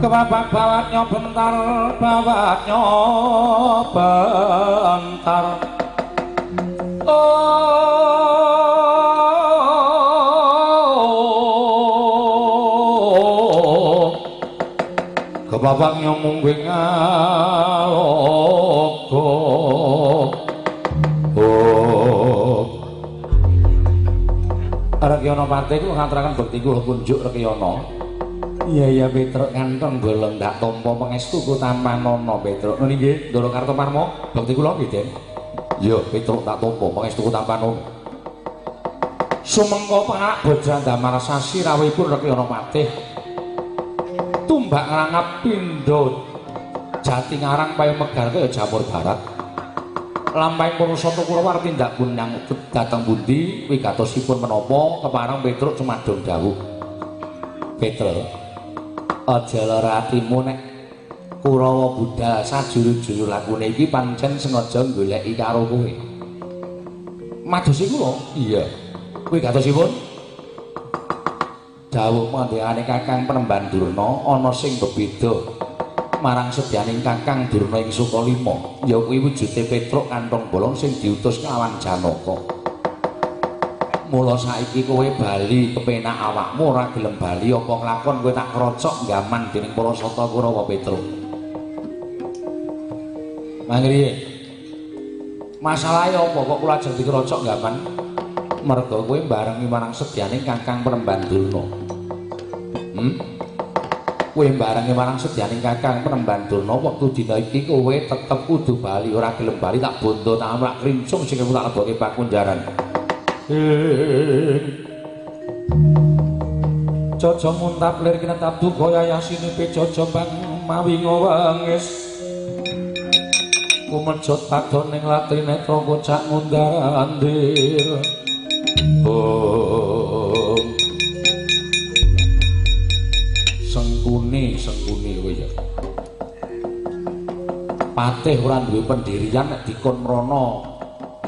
Kebapak bawatnya bentar, bawatnya bentar. Oh, kebabaknya mungkin ngalogo. Oh, Rekyono Pati ku ngaturaken bekti kula kunjuk Rekyono. Iya Petruk kantong bolong ndak tampa pangestu ku Tampanono Petruk. Nggih nggih, Ndara Kartoparma, bekti kula nggih, Den. Iya, Petruk tak tampa pangestu ku Tampanono. Sumengko pengarak Bajandamar sasi rawuhipun Rekyono Patih. Tumbak ngrangap pindha Jati Ngarang payu megar kaya Jamur Barat. Lampahing Purusata Kurawa tindak punyang dhateng pundi wigatosipun menapa kepareng Petruk cumadung dawuh. Petruk aja lara atimu nek Kurawa budal sajuru-juru lakune iki pancen sengaja goleki karo kowe. Madosi kula? Iya. Wigatosipun dawuh mandhekane Kakang Penemban Durna ana sing bebeda marang sedyaning Kakang Durna ing Sukalima, ya kuwi wujude Petruk kantong bolong sing diutus kelawan Janaka. Mula saiki kowe bali kepenak awakmu ora gelem bali apa nglakon kowe tak krocok gaman dening para sata Kurawa Petruk. Mangriye. Masalahe apa kok kula ajeng dikrocok gaman? Merga kowe barengi marang sedyaning Kakang Penemban Durna. Kowe barengi marang sedyaning Kakang Penemban Durna wektu dina iki kowe tetep kudu bali, ora gelem bali tak bondo tak amlak krincung sing tak lebokke pakunjaran. Jaja muntap lir kinetap duka yayasine pejaja bang mawi ngawangis kumejot padon ning latri netra kocak ngundar andir. Oh sengkuni kowe ya Patih ora duwe pendirian nek dikon mrono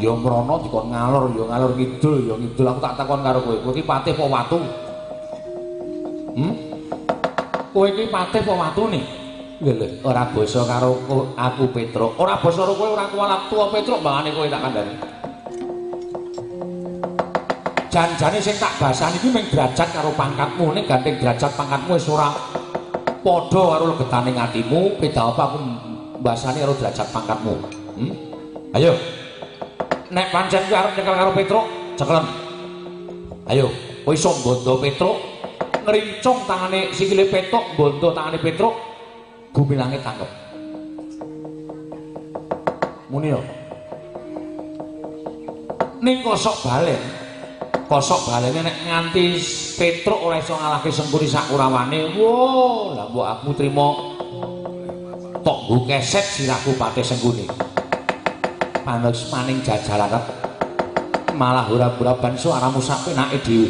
ya mrono dikon ngalor ya ngalor ngidul ya ngidul. Aku tak takon karo kowe iki patih apa watu? Kowe iki patih apa watune? Lho ora basa karo aku Petruk, ora basa karo kowe ora kuwalat tuwa Petruk mbangane kowe tak kandhani. Janjane sing tak basani iki mung derajat karo pangkatmu, ning gandeng derajat pangkatmu wis ora padha karo legetaning atimu, beda apa aku mbasani karo derajat pangkatmu. Ayo. Nek pancen kowe arep nyekel karo Petruk, cekelen. Ayo, kowe iso mbondo Petruk, ngrincung tangane sikile Petruk, mbondo tangane Petruk, gumilange tangkep. Muni yo. Ning kosok balene nek nganti Petruk ora iso ngalahke Sengkuni sakurawane, wo, lah mbok aku trimo tok nggo keset sirahku Patih Sengkuni. Panos maning jajalan malah ora-ora ban suaramu sak penake dhewe.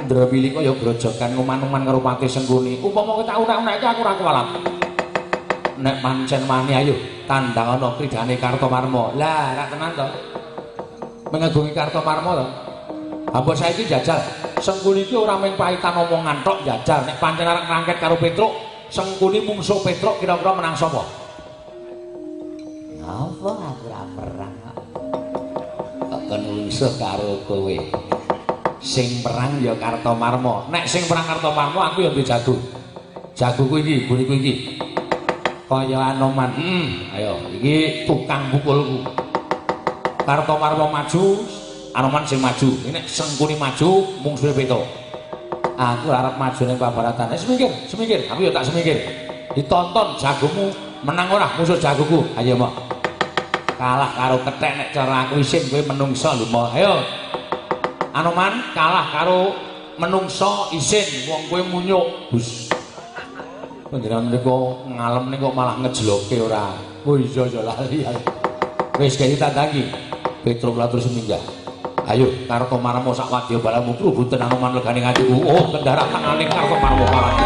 Ndrawili kaya grojogan nguman-uman karo Patih Sengkuni. Upama kowe tak unek-unekke aku ora kuwalat. Nek pancen wani ayo tandang ana kridane Kartomarma. Lah, ra tenan to. Mengagungi Kartomarma to. Apa saiki jajal Sengkuni iki ora mung paitan omongan tok jajal. Nek pancen arek ngangket karo Petruk, Sengkuni mungsuh Petruk kira-kira menang sapa? Apa aku ora perang kok. Kok nungsuh karo kowe. Sing perang ya Kartomarma. Nek sing perang Kartomarma aku ya duwe jago. Jagoku iki, buriku iki. Kaya Anoman. Ayo, iki tukang pukulku. Kartomarma maju, Anoman sing maju. Nek Sengkuni maju, mungsuhe Petruk. Aku arep maju ning pabaratan. Semingkir. Aku ya tak semingkir. Ditonton jagomu menang ora musuh jagoku. Ayo, Mok. Kalah karo kethek nek cara aku isin kowe menungso lho, Mok. Ayo. Anoman kalah karo menungso isin wong kowe munyuk. Bus. Panjenengan niku ngalem niku malah ngejloke ora. Oh iya ya lali. Wis kaya tandangi. Petruk latur seminggah. Ayo Kartomarma sak wadya balamu prubuten Anoman legane ngatiku. Oh kendara tangane Kartomarma parang.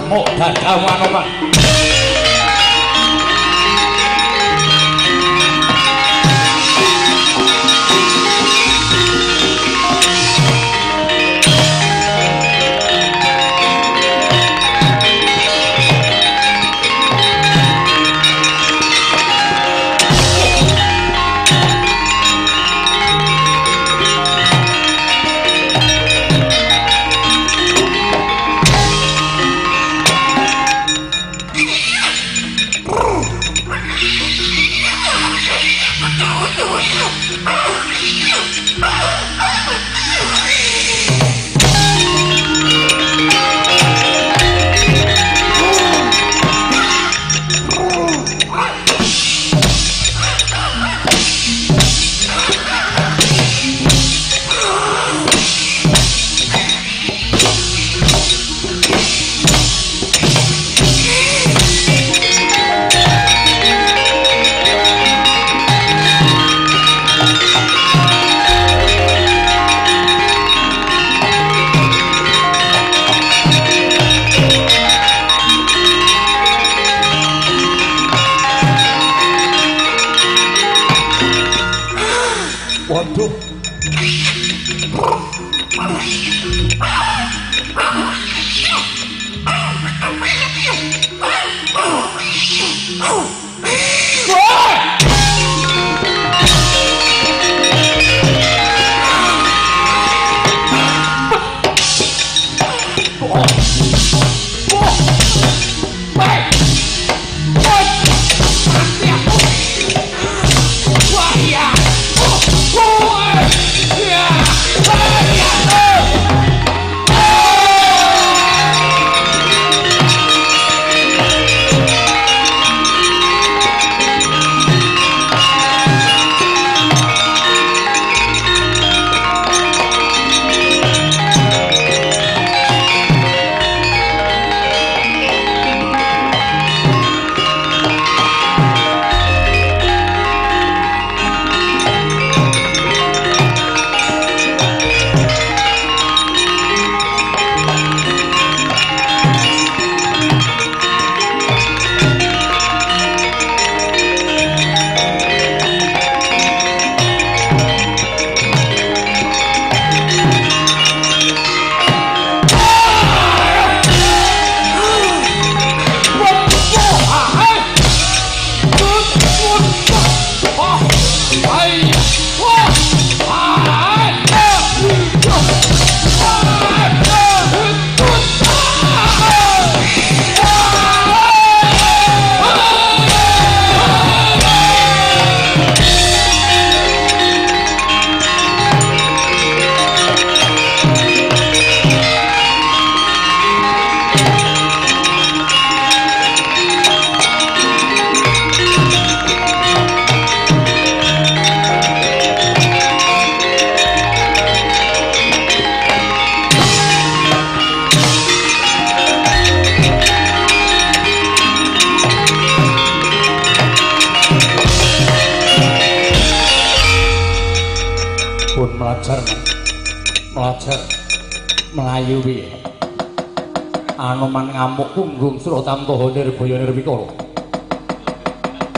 remuk dadamu Anoman. Melajar melayu piye Anoman ngamuk punggung Suratamtaha nirbaya nirwikara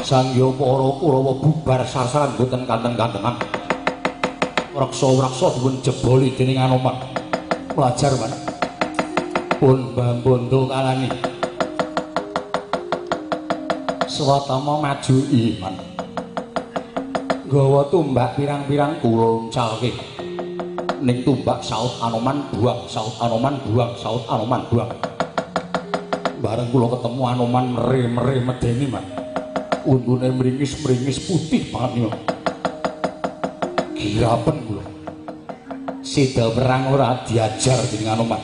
Sangya para Kurawa bubar sasaran boten kanteng-kantengan raksa-raksa dipun jeboli dening Anoman melajar man pun Bambondo kalani Swatama maju iman gawa tumbak pirang-pirang kula uncalke ning tumbak saut Anoman buang saut Anoman buang saut Anoman buang bareng kula ketemu Anoman mere-mere medeni man untune mringis-mringis putih banget niku girapen kula seda perang ora diajar dening Anoman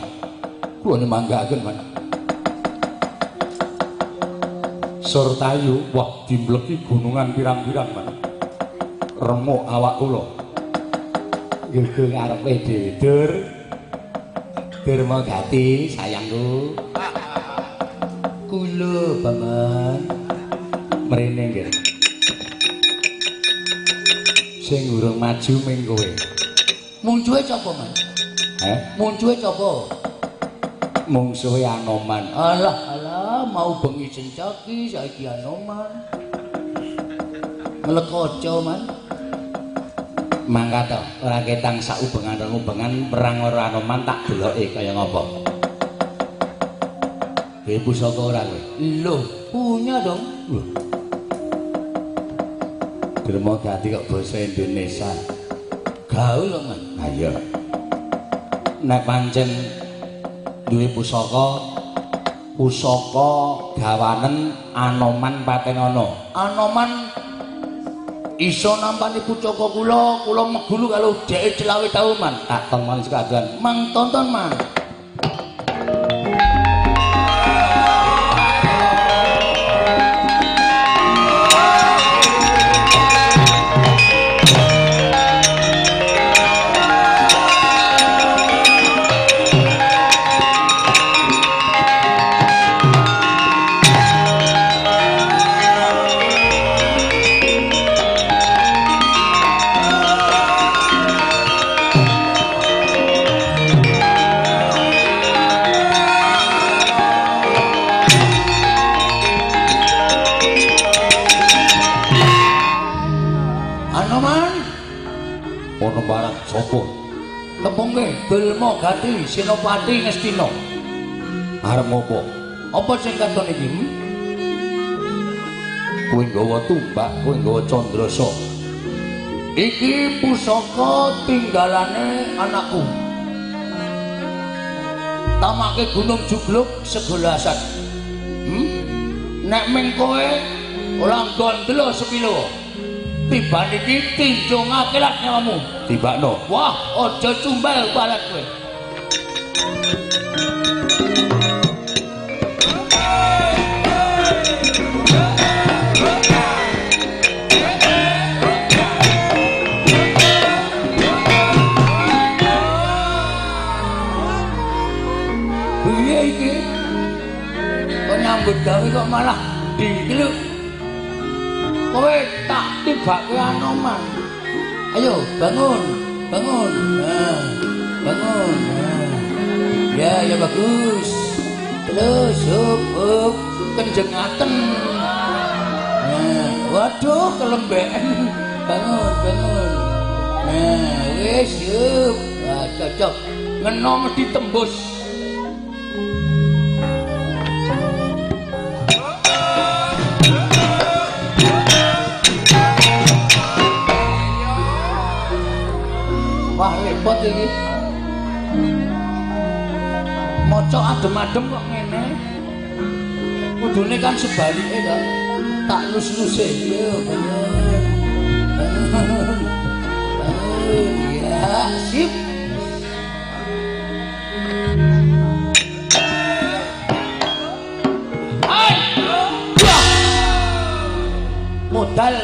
kula nyemanggaken man Surtayu wah dimleki gunungan pirang-pirang man remuk awak kula Gege ngarepe dhewe Durmagati sayangku kula paman mrene nggih sing urung maju ming kowe muncuhe sapa man muncuhe sapa Mungsuhe Anoman. Alah, mau bengi sencaki saiki Anoman. Melekoco man. Mangka to, ora ketang saubengan-ubengan perang karo Anoman tak deloke kaya ngopo. Duwe pusaka ora kowe? Loh, punya dong. Derma Gati kok basa Indonesia. Gaul kok man. Ha iya. Nek pancen duwe pusaka gawanen Anoman Patenono. Anoman iso nampani pucaka kula megulu kalau dheke celawe tau man. Tak tonton sekadan. Mang tonton man. Sopo? Tepungke Delma Gati Senopati Ngastina. Arep ngopo? Apa sing katon iki? Kowe nggawa tumbak, kowe nggawa candrasa. Iki pusaka tinggalane anakku. Tamake Gunung Jugluk Segolasan. Nek ming kowe ora gondelo sepilo. Tiban iki tinjungake lan nyawamu. Tibakno. Wah, aja cumbal balat kowe. Piye iki? Kok nyambut gawe kok malah dikeluk. Kowe tak tibake Anoman. Ayo bangun. Nah, bangun. Nah. Ya bagus. Terus up kenjengaken. Nah, waduh kelembekan. Bangun. Nah, wis yup. Nah, cocok. Ngeno mesti tembus. Wah repot iki. Maca adem-adem kok ngene. Kudune kan sebalike to. Tak lus-luse yo bener. Ya, sip. Hai. Modal.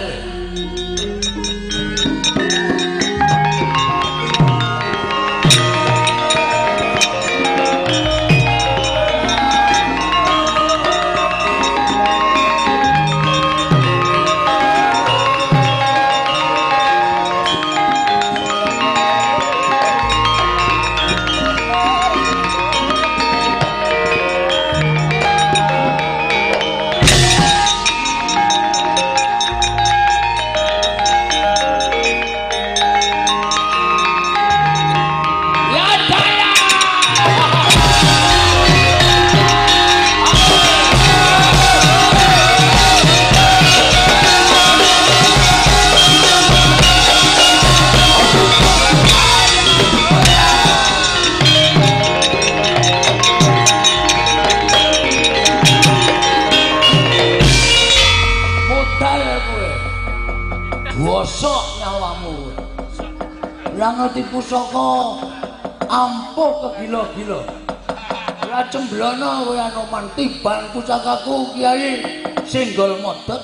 Ngerti pusaka ampuh kegila-gila. Ora cemblono kowe Anoman tiban pusakaku Kiai Senggol Modot.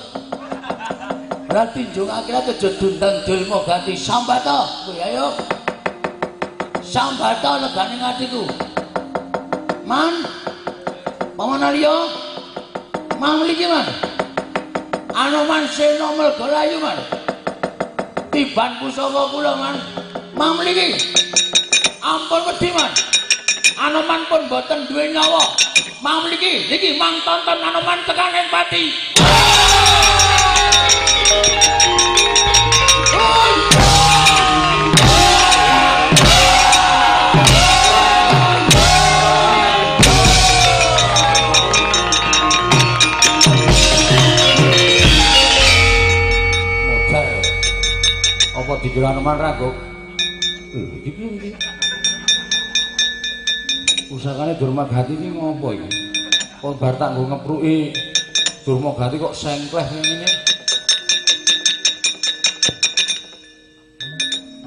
Ora tinjungake aja dundang Delma Gati sambata kowe ayo. Sambata legane atiku. Man. Paman Arya. Mang mriki man. Anoman Sena Melgalayu man. Tiban pusaka kula man. Mang mriki. Ampun wedi man. Anoman pun boten duwe nyawa. Mang mriki niki mang tonton Anoman tekan ing pati. Apa dikira Anoman ragu? Iki piye iki? Pusakane Durmagati iki ngopo iki? Kok bar tak nggo ngepruki Durmagati kok sengkleh ngene.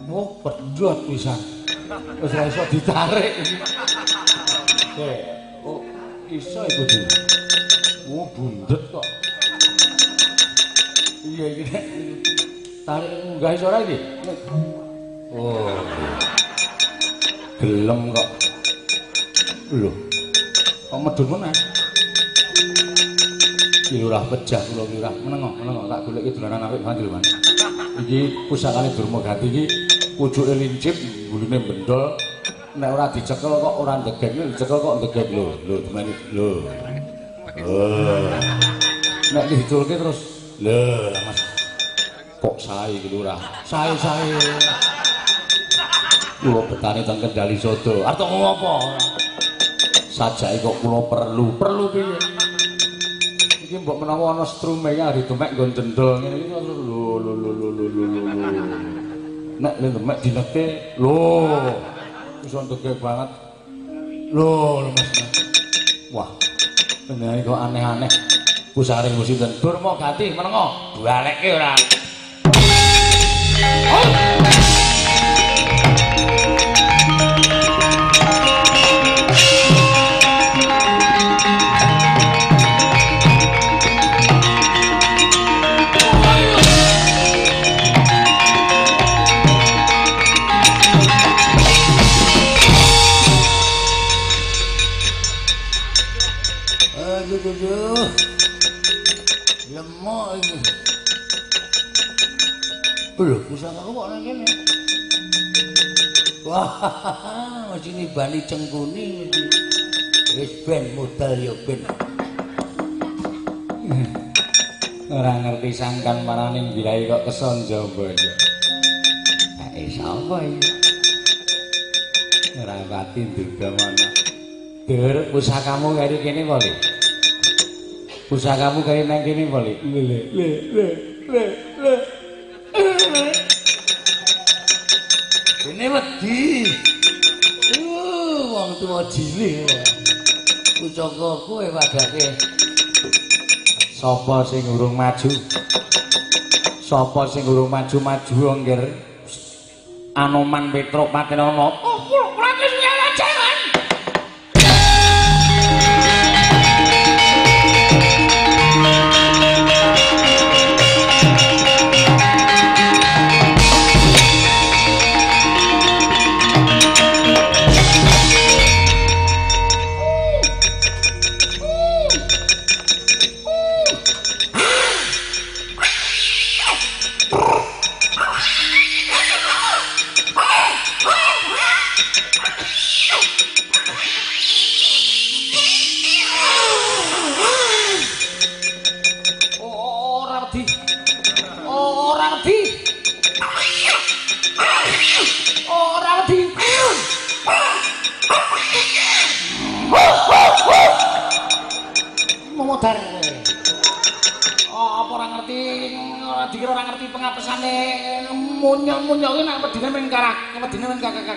Oh, pedhot pisan. Wis ora iso ditarik iki. Oh, iso iku dhewe. Oh, bundet kok. Iya iki. Tarik munggah iso ora iki? Oh. Gelem kok. Lho. Kok medhun meneh? Iki lurah pejah kula lurah. Menengo tak goleki dolanan apik banget lho, Man. Iki pusakane Durmagati iki pucuke lincip, gulune bendol. Nek ora dicekel kok ora ndegek, dicekel kok ndegek lho. Lho, temeni lho. Oh. Nek diculke terus lho, Mas. Kok sae iki lurah. Sae. Kula betane teng Kendali Sodo. Arep ngopo? Sajake kok kula perlu piye? Iki mbok menawa ana strume ya didemek nggon dendol ngene iki lho. Nek demek dineke lho. Iso ndegek banget. Lho, Mas. Wah. Pengen kok aneh-aneh. Pusare sinten? Durmagati menengo. Balekke ora. Aduh. Lemok iki. Lho, pusakaku kok nang kene. Wah, mesti nibani cengkuni iki. Wis ben modal ya ben. Ora ngerti sangkan mananing bilahi kok kesonjo mbaya. Sapa iki? Ora pati Durgamana. Dur, pusakamu kari kene po, Le? Pusakamu kari nang kene po, Le? Le. Kene wedi. Wong tuwa cilik. Pusaka kowe padake. Sapa sing urung maju? Sapa sing urung maju-maju angger? Anoman Petruk Patenana.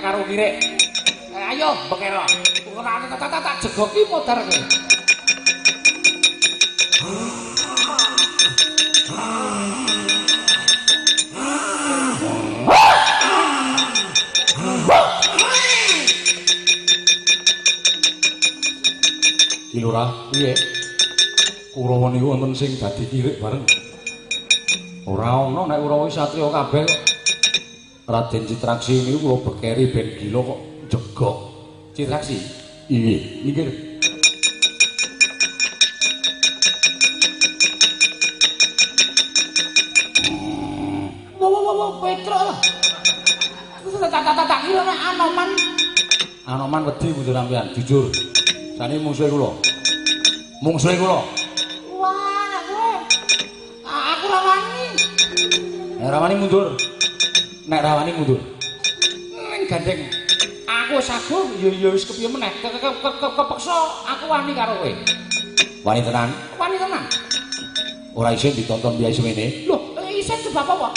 Karo kirek. Ayo bekero. Ora tak jegoki modar kowe. Ki Lurah, piye? Kurawa niku wonten sing dadi kirik bareng. Ora ana nek Kurawa satriya kabeh kok. Raden Citraksi niku kula bekeri ben gila kok jegok. Citraksi? Iya, mikir. Petruk. Tak kira nek Anoman. Anoman wedi mundur sampean, jujur. Sane mungsuhe kula. Mungsuhe kula. Wah, aku ra wani. Nek rawani mundur. Nek rawani mundur. Ning gandeng aku wis agung ya wis kepiye meneh. Kepeksa aku wani karo kowe. Wani tenan? Wani tenan. Ora isin ditonton Kyai Semene. Lho, isin sebab apa?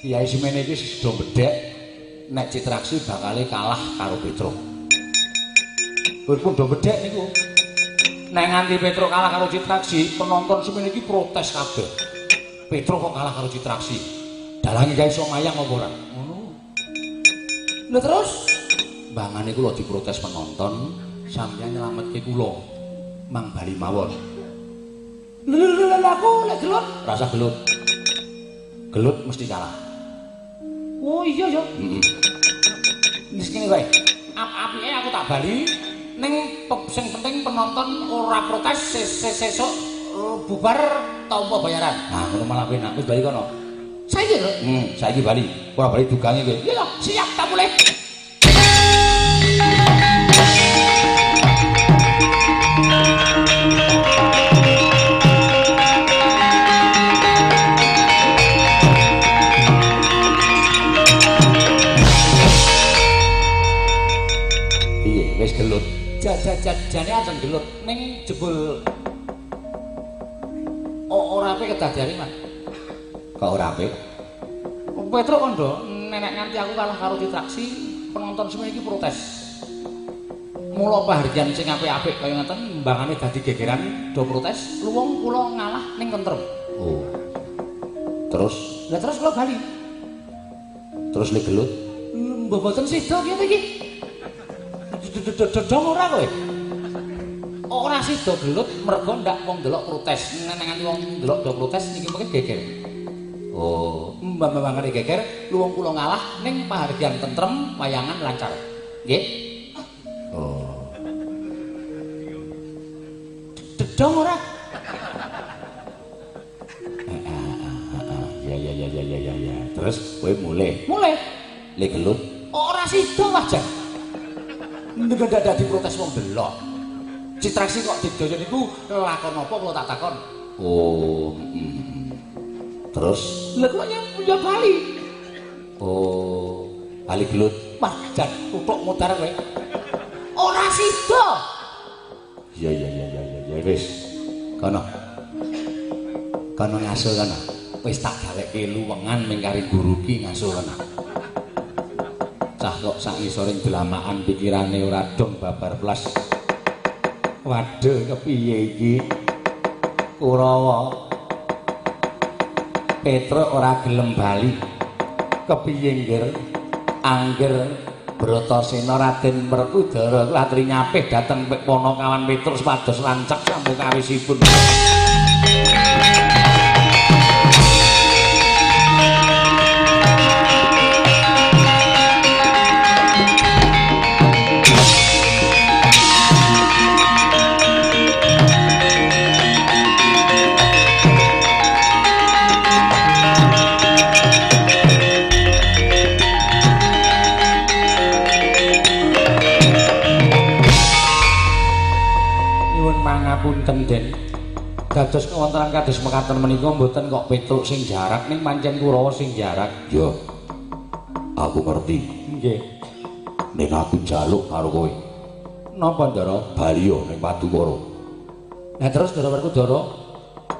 Kyai Semene iki sedo bedhek nek Citraksi bakale kalah karo Petruk. Kowe do bedhek niku. Nek nganti Petruk kalah karo Citraksi, penonton Semene iki protes kabeh. Petruk kok kalah karo Citraksi. Dalange gak iso mayang apa ora? Ngono. Lha terus mbangane kula diprotes penonton, sampeyan nyelametke kula. Mang bali mawon. Lha aku lek gelut, rasa gelut. Gelut mesti kalah. Oh iya ya. Heeh. Wis kene kowe. Apike aku tak bali ning sing penting penonton ora protes sesuk bubar tanpa bayaran. Nah, ngono malah penak. Wis bali kono. Saiki lho. Saiki bali. Ora bali dugange kowe. Iya, siap tak mulai. Wis gelut. Jajane ajeng gelut ning jebul ora apik kedadiane, Mas. Kok ora apik? Petruk kondo nenek nganti aku kalah karo Citraksi, penonton semua iki protes. Mula pahargyan sing apik-apik kaya ngoten mbangane dadi gegeran do protes, luwung kula ngalah ning tentrem. Oh. Terus? Lah terus kula bali. Terus le gelut? Mboten sida kene iki. Dodong ora kowe? Ora sida gelut mergo ndak wong delok protes. Nek nganti wong delok do protes iki mengke geger. Oh, mbang-mbangane geger, luwung kula ngalah ning pahargyan tentrem, wayangan lancar. Nggih. Oh. Dodong ora? Ya. Terus kowe mulai. Le gelut. Ora sida wajan. Ndak dadi protes wong delok. Citraksi kok didoyo niku lakon apa kula tak takon. Oh, Terus lha kok ya bali. Oh, bali gelut. Wajan tutuk mudar kowe. Ora sida. Ya wis. Kono. Kono ngasul kono. Wis tak gaweke luwengan ming kari guru ki ngasul kono. Cah kok sak ngisoring delamakan pikirane ora dong babar blas. Waduh kepiye iki? Kurawa. Petruk ora gelem bali. Kepiye nggir? Angger Bratasena Raden Werkudara latri nyapih dhateng Ponokawan Petruk supados lancak sambung kawisipun. Punten Den. Dados kewontenan kados mekaten menika mboten kok Petruk sing jarak ning pancen Kurawa sing jarak. Yo. Aku ngerti. Nggih. Nek aku njaluk karo kowe. Napa Ndara? Baliya ning Padukara. Nah terus Ndara Werkudara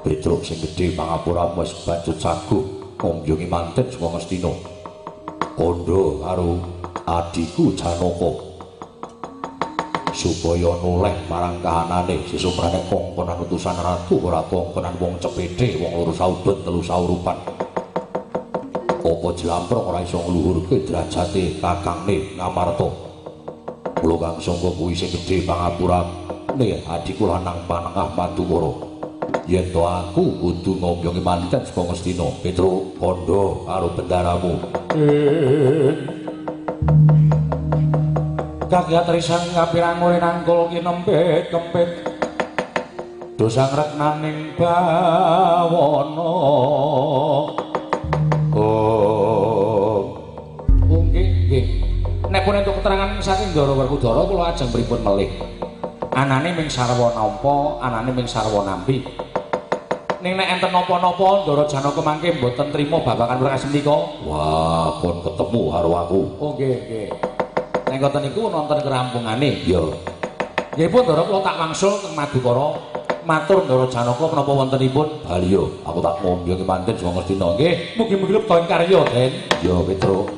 Petruk sing gedhe pangapura wis banjut saguh ngombyongi manten saka Ngastina. Kandha karo adiku Janaka. Supaya noleh marang kahanane sesumrane kongkonan utusan ratu ora kongkonan wong cepede wong loro saudut telu saurupan. Apa jlamprong ora iso ngluhurke derajate kakangne Ngamarta. Kula kang sangka kuwi sing gedhe pangapurane adiku lanang panengah Padukara. Yen to aku kudu ngombyoki manten saka Ngastina, Petruk kandha karo bendaramu. Kagyat risan kapirang muring nangkul kinempit kempit dosang reknaning bawana. Oh nggih nek pun entuk keterangan saking Ndara Werkudara kula ajeng pripun melih. Anane ming sarwa nampa, anane ming sarwa nampi. Ning nek enten napa-napa Ndara Janaka mangke mboten trima babagan perkawis menika. Wah, pun ketemu karo aku. Oh nggih, nggih. Nek ngoten niku nonton kerampungane. Ya. Nggih pun Ndara kula tak wangsul teng Madukara. Matur Ndara Janaka menapa wontenipun? Baliyo, aku tak ngombe ki manten Joko Ngastina. Nggih, mugi-mugi lebet ing karya, Den. Ya, Petruk.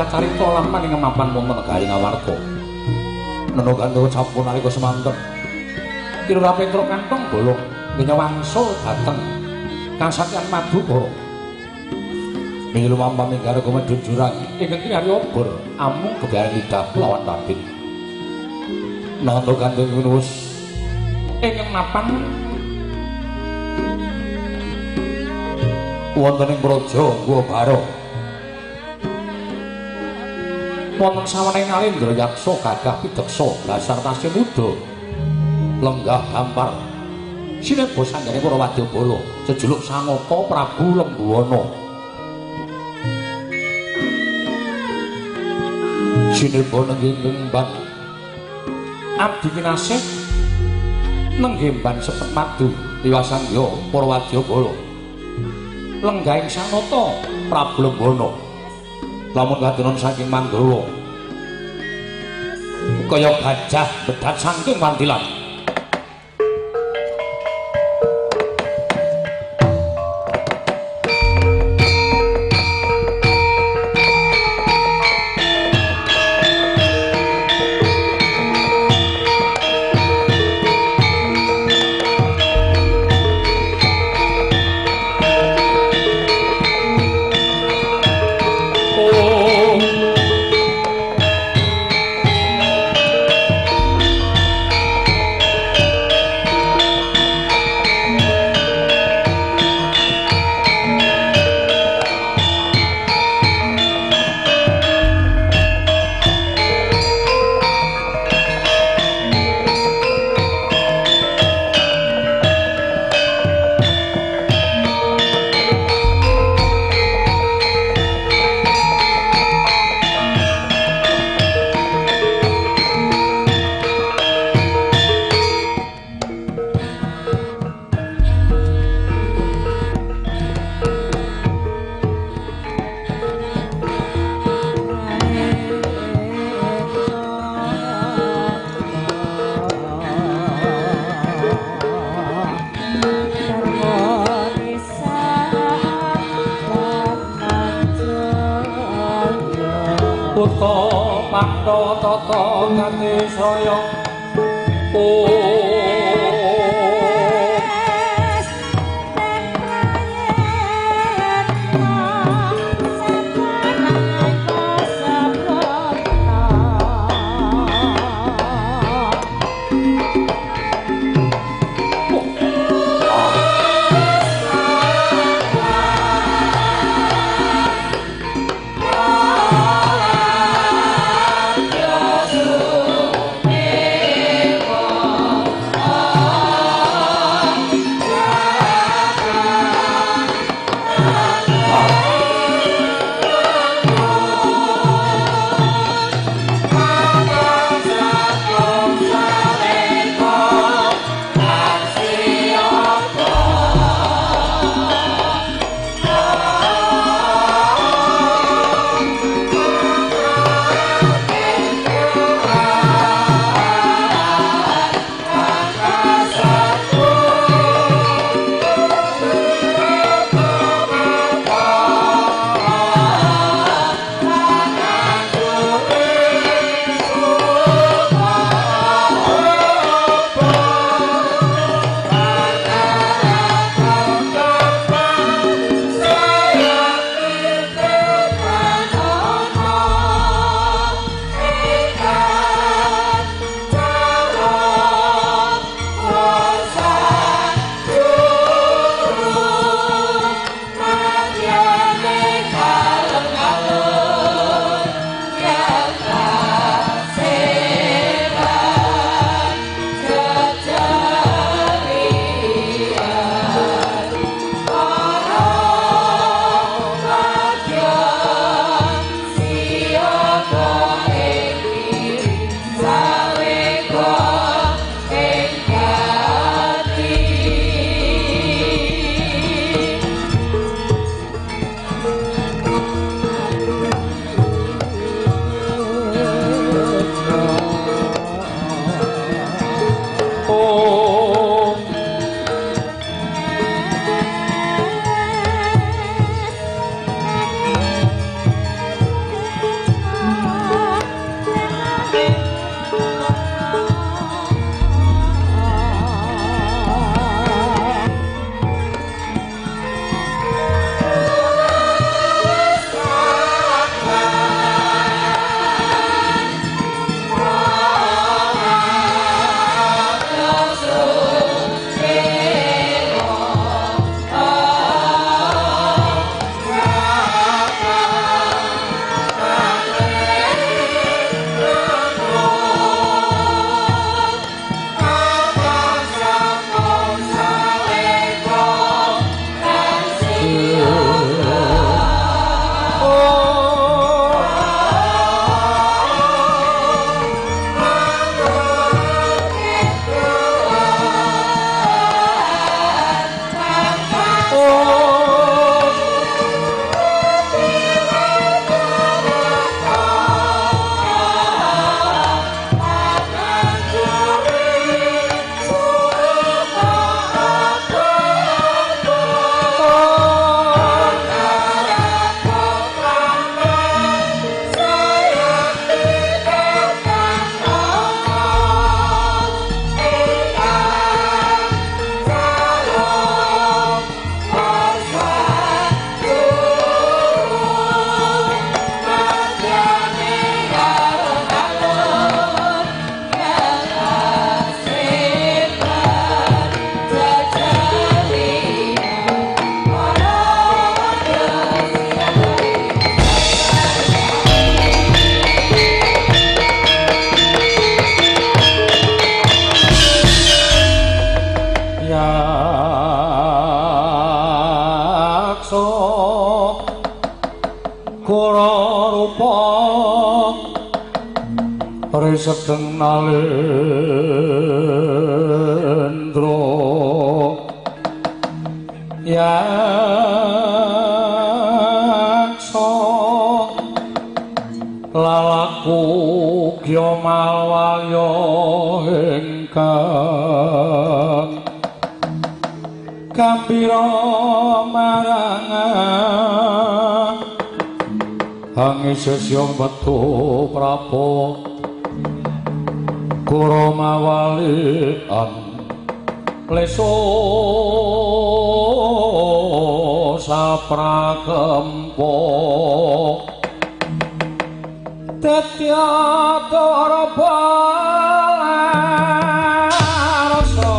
Carita lampan ing mapan wonten negari Ngawarta. Neno Gandara sampun nalika semanten. Kira Petruk kantong bolong nyewangsul dhateng Kasatyan Madukara. Milu mampam ing gara kumedhun jurang ingkang kiyari obor amung kebayan lidah lawan tabit. Neno Gandara nuwus ing mapan wonten ing praja Guwa Barong. Wonten sawening Nalendra Yaksa gagah pideksa dasar tasih muda lenggah gampar sinebo sanggane para wadyabala jejuluk Sanata Prabu Lembuwana sinebo nenggembang abdi kinasih nenggembang sepet madu diwasangya para wadyabala lenggahing Sanata Prabu Lembuwana lamun katunan saking Mandrawa kaya gajah bedat saking Wantilan. Resedeng nalendra yaksa lalaku kya malwaya ingkang gambira marang angisesya metu prapo kurama walian leso saprakempo tetya korba rasa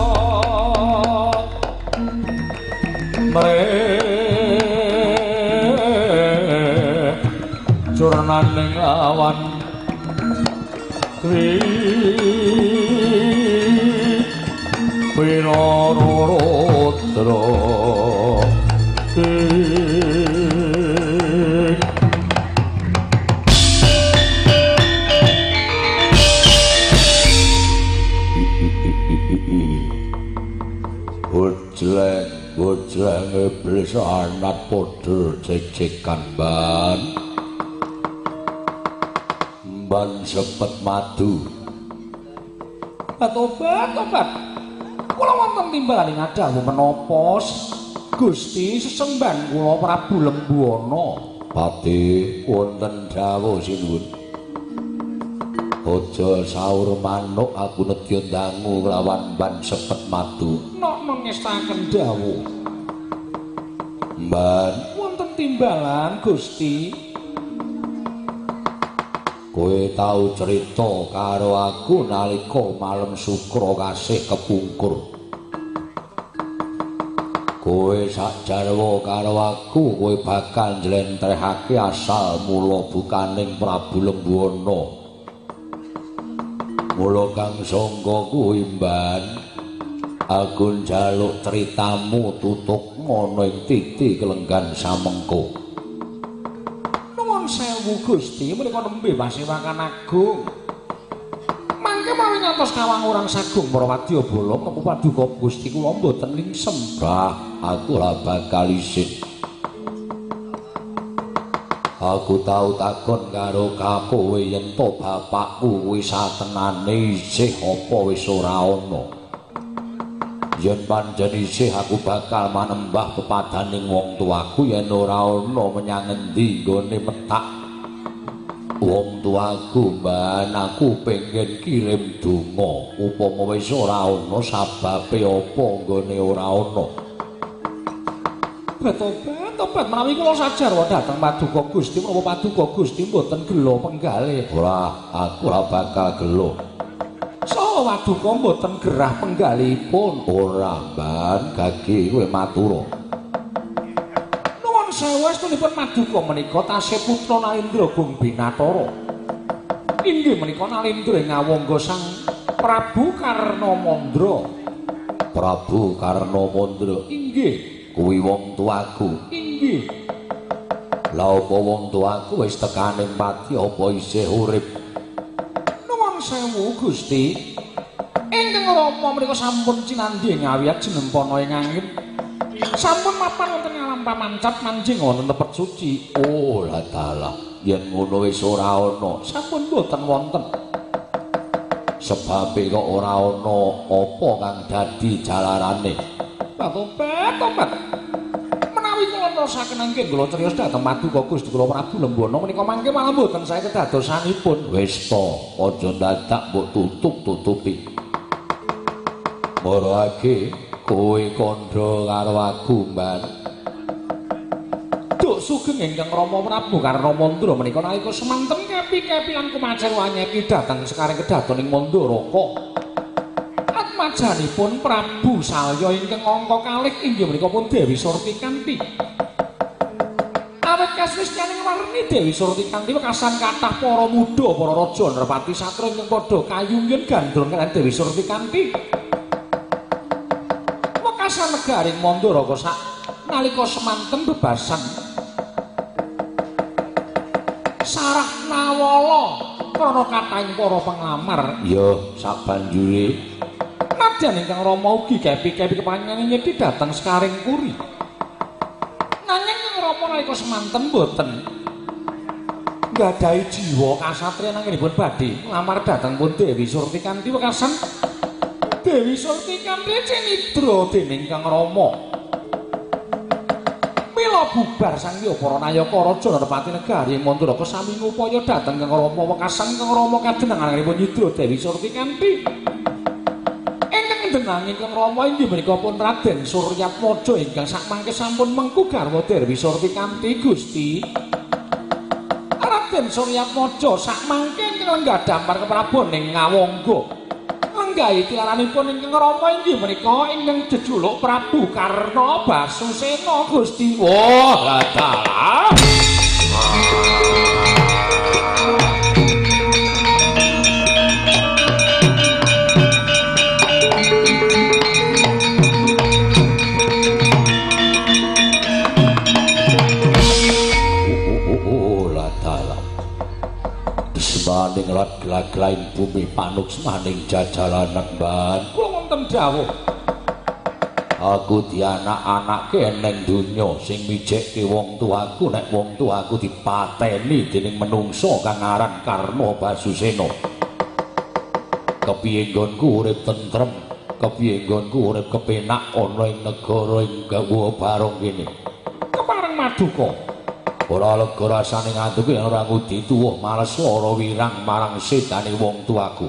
curnaning lawan Dwi Wirarudra Bojleng iblis anak padha cecekan ban sepet madu. Tobat. Kula wonten timbalan ing adawu menapa Gusti sesemban kula Prabu Lembuana. Pati wonten dawuh sinuwun. Aja saur manuk aku nedya dangu lawan ban sepet madu. Nok mengestaken dawuh. Ban wonten timbalan Gusti. Kowe tau cerita karo aku nalika malem Sukra kasih kepungkur. Kowe sakjarwa karo aku kowe bakal njlentrehake asal mula bukaning Prabu Lembuana. Mula kang sangka kuwi Mban, aku njaluk critamu tutuk ngono ing titi kelenggan samengko. Nuwun sewu Gusti, menika nembe Pasewakan Agung. Mangke mawi ngantos kawang orang sagung para wadyabala menawa paduka Gusti kula mboten lingsem. Aku ora bakal isin. Aku tau takon karo kakowe yen to bapakku kuwi satenane isih apa wis ora ana. Yen pancen isih aku bakal manembah pepadaning wong tuaku yen ora ana menyang endi nggone metak. Wong tuaku Mbak, aku pengen kirim donga upama wis ora ana sababe apa nggone ora ana. Tobat menawi kula sajarwa dhateng paduka Gusti menapa paduka Gusti mboten gelo penggalih. Ora, aku ora bakal gelo. Saha paduka mboten gerah penggalihipun. Ora, Mban, gage kowe matura. Nuwun sewu estunipun paduka menika tasih putra Nalendra Gung Binatara. Inggih menika Nalendra ngawangga Sang Prabu Karnamandra. Prabu Karnamandra. Inggih. Kuwi wong tuaku. Inggih. Lah apa wong tuaku wis tekaning pati apa isih urip? Nuwun sewu Gusti. Ingkang Rama menika sampun cinandhi ngawiyat jinempana ing angin. Sampun mapan wonten alam pamancat manjing wonten tepet suci. Oh, la dalah. Yen ngono wis ora ana, sampun mboten wonten. Sebabe kok ora ana apa kang dadi jalarane. Tobat. Menawi kula nerasaken anggen kula criyos dhateng paduka Gusti kula Prabu Lembuana menika mangke malah mboten saya kedadosanipun. Wis to, aja dadak mbok tutup-tutupi. Marake kowe kandha karo aku, Mban. Duk sugeng ingkang Rama Prabu Karnamandra menika nalika semanten kepi-kepian kumacer wanyeki dhateng sekaring kedatoning Mandaraka. Atmajanipun Prabu Salya ingkang angka kalih inggih menika pun Dewi Surtikanti. Awit kaswisyaning warni Dewi Surtikanti wekasan kathah para muda, para raja nerpati satra ingkang padha kayungyen gandrung kaliyan Dewi Surtikanti. Wekasan negaring Mandaraka sak nalika semanten bebasan sarah Prawala krana kathahing para penglamar. Ya, sabanjure Nadyan ingkang Rama ugi kepi-kepi kepanjenengan nyedhi dhateng Sekaring Puri. Nanging Kang Rama nalika semanten boten nggadahi jiwa kasatriyan anggenipun badhe nglamar dhateng pun Dewi Surti kanthi wekasan Dewi Surti kanthi cinidra dening Kang Rama. Mila bubar sang Para Nayaka Raja Narpati Negari Manduraka sami ngupaya dhateng Kang Rama wekasan Kang Rama kajenenganipun nyidra Dewi Surti kanthi denanging Kang Rama inggih menika pun Raden Suryatmaja ingkang sakmangke sampun mengku garwa Dewi Surti kanthi Gusti. Raden Suryatmaja sakmangke ingkang gadhampar kepraboning Ngawangga. Lenggahi tilaranipun ingkang Rama inggih menika ingkang jejuluk Prabu Karna Basusena Gusti. Wah, dalah. Maning lat-lat-lain bumi panuk maning jajalanan ban kula wonten dawuh aku dianak-anakke neng donya sing mijekke wong tuaku nek wong tuaku dipateni dening menungso kang aran Karna Basusena kepiye nggonku urip tentrem kepiye nggonku urip kepenak ana ing negara ing Gawa Barong kene kepareng maduka ora lega rasane ngantuk yen ora ngudi tuwuh males lara wirang marang sedane wong tuaku.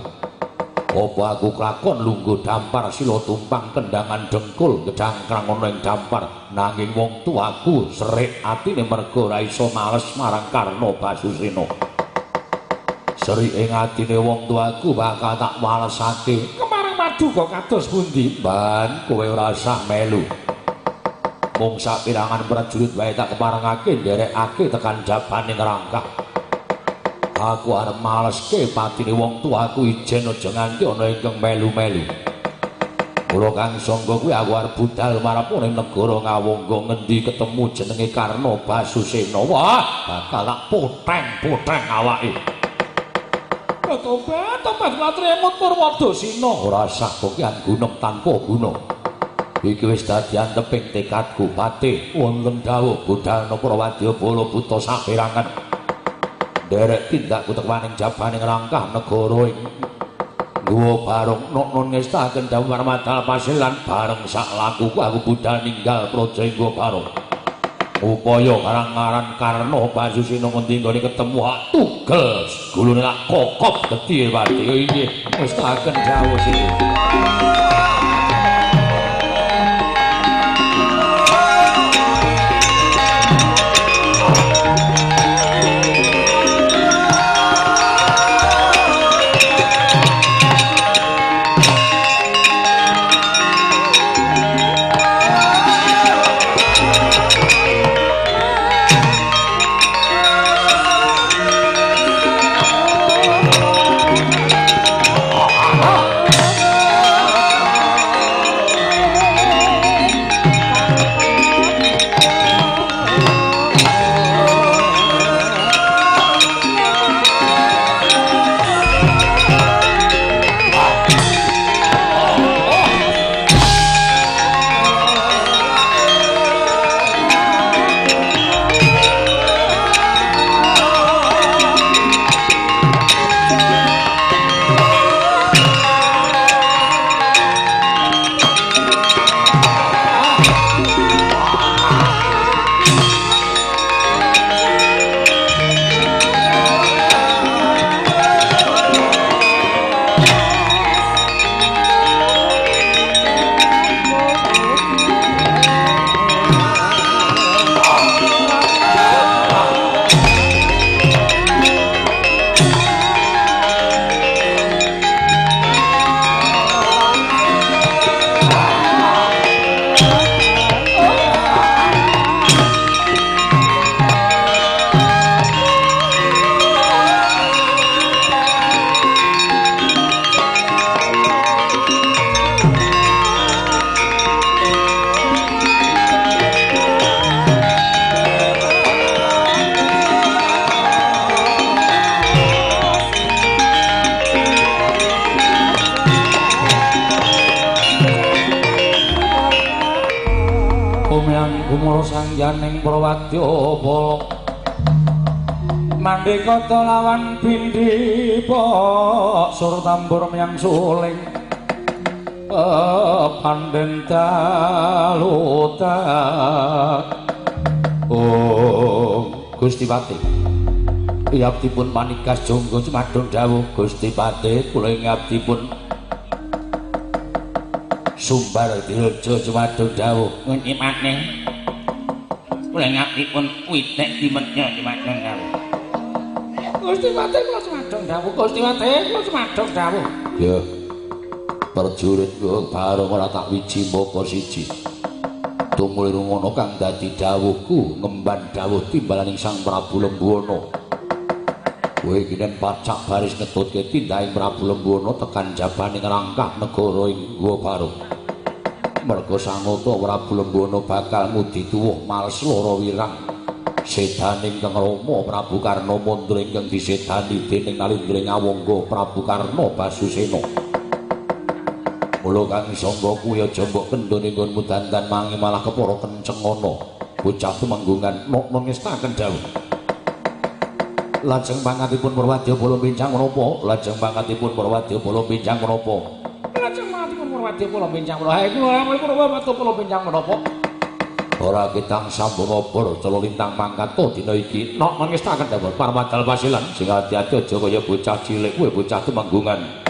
Apa aku klakon lungguh dampar sila tumpang kendangan dengkul gedangkrang ana ing dampar nanging wong tuaku serik atine merga ora iso males marang Karna Basusena. Serik ing atine wong tuaku bakal tak walesake. Kemareng maduka kados pundi? Ban kowe ora usah melu. Mung sapirangan prajurit wae tak keparengake nderekake tekan jabaning rangkah. Aku arep maleske patine wong tuaku ijen aja nganti ana ingkang melu-melu. Kula Kang Sangga kuwi aku arep budal marapun ing negara Ngawangga ngendi ketemu jenenge Karna Basusena. Wah, bakal tak poteng-poteng awake. Tobat matremut Purwadasina. Ora sah pokokan gunung tanpa gunung. Iki wis dadi anteping tekadku Patih wonten dawuh budalna Prawadya Bala buta saperangan derek tindakku tepaning jabaning rangkah negara ing Gawa Barong nun ngestaken dawuh marmadal pasilan bareng sak lakuku aku budal ninggal praja ing Gawa Barong upaya karang-aran Karna Basusena ngendi nggone ketemu hak tugel gulune lak kokop gedhe pati iki ngestaken dawuh sing Sang gumul sangjaning prawadya bala mandekata lawan bindhi pok sur tambur miyang suling panden taluta Gusti Pati ngabdipun panikas jonggo cumadung dawuh Gusti Pati kula ngabdipun Sumbar Diraja cumadung dawuh ngendi maneh kula ngabdipun witek dimenya cumadung dawuh Gusti Pati kula cumadung dawuh Gusti Pati kula cumadung dawuh ya prajurit kok bareng ora tak wiji moko siji tumuli rungono kang dadi dawuhku ngemban dawuh timbalaning Sang Prabu Lembuwana kowe kinen pacak baris ngetutke tindahing Prabu Lembuwana tekan jabaning rangkah negara ing Guwa Barung merga sangata Prabu Lembuwana bakal ngudi tuwuh males lara wirang sedaning Kang Rama Prabu Karna Mandra ingkang disedani dening Nalindra Ngawangga Prabu Karna Basusena mula kang sangga kuwi aja mbok kendhone nggonmu dandan mangi malah kepara kenceng ana bocah tumenggungan nok ngestaken dawuh lajeng pangkatipun Purwadyabala benjang menapa lajeng pangkatipun Purwadyabala benjang menapa lajeng pangkatipun Purwadyabala benjang menapa hae kula Purwadyabala benjang menapa ora kitang sambung obor celo lintang mangkat to dina iki nok ngestaken dawuh parmadal pasilan sing ati-ati aja kaya bocah cilik kowe bocah tumenggungan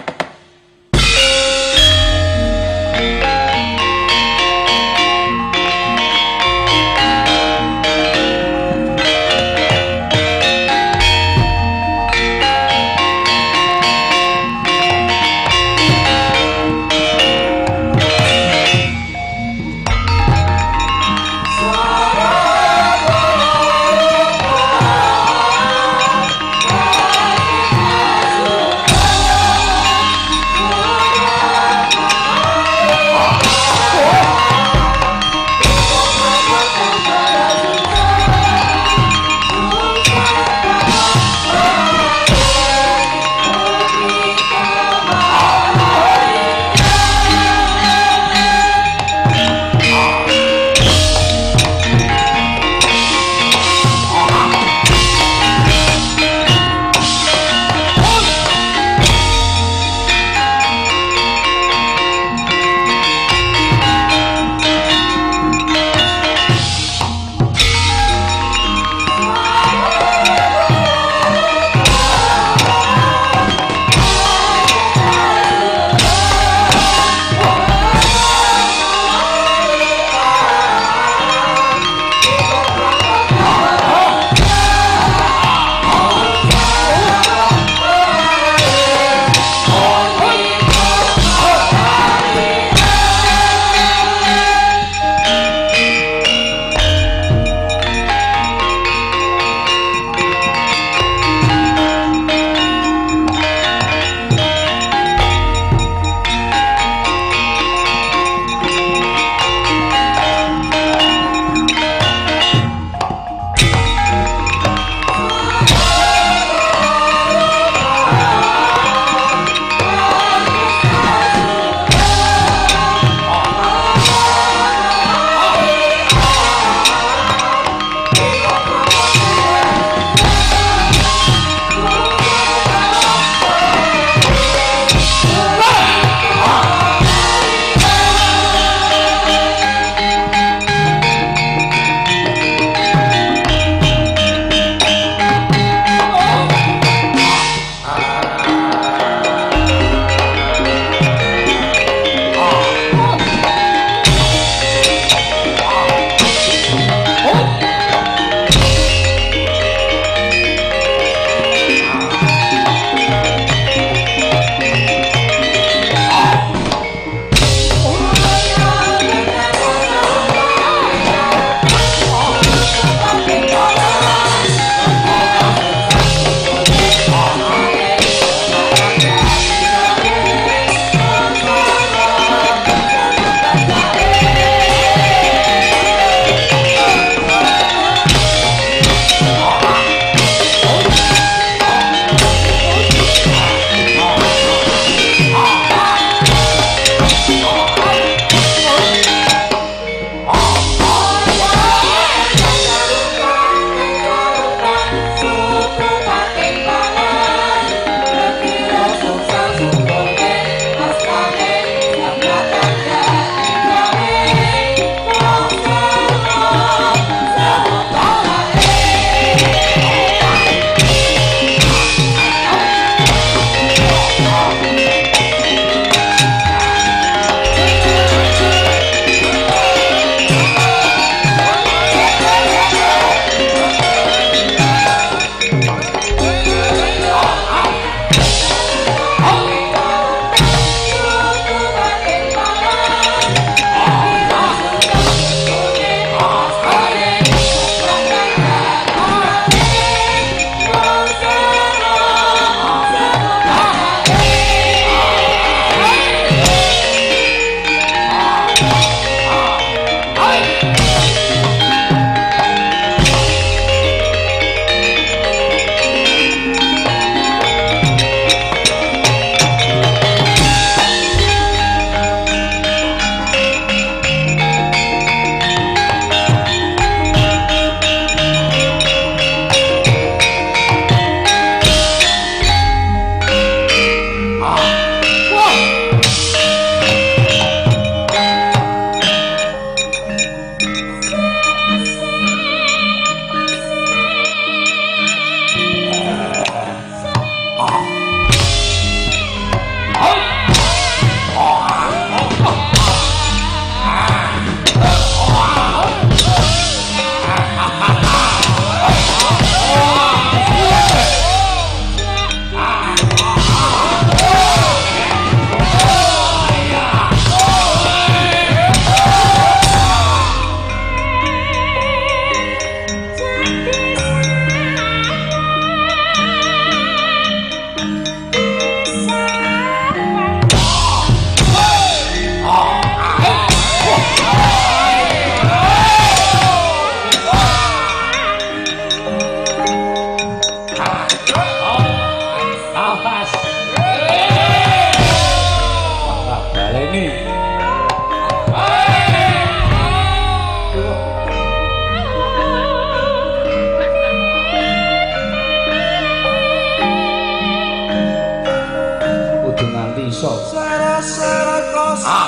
bisa. Sara-sara kosa.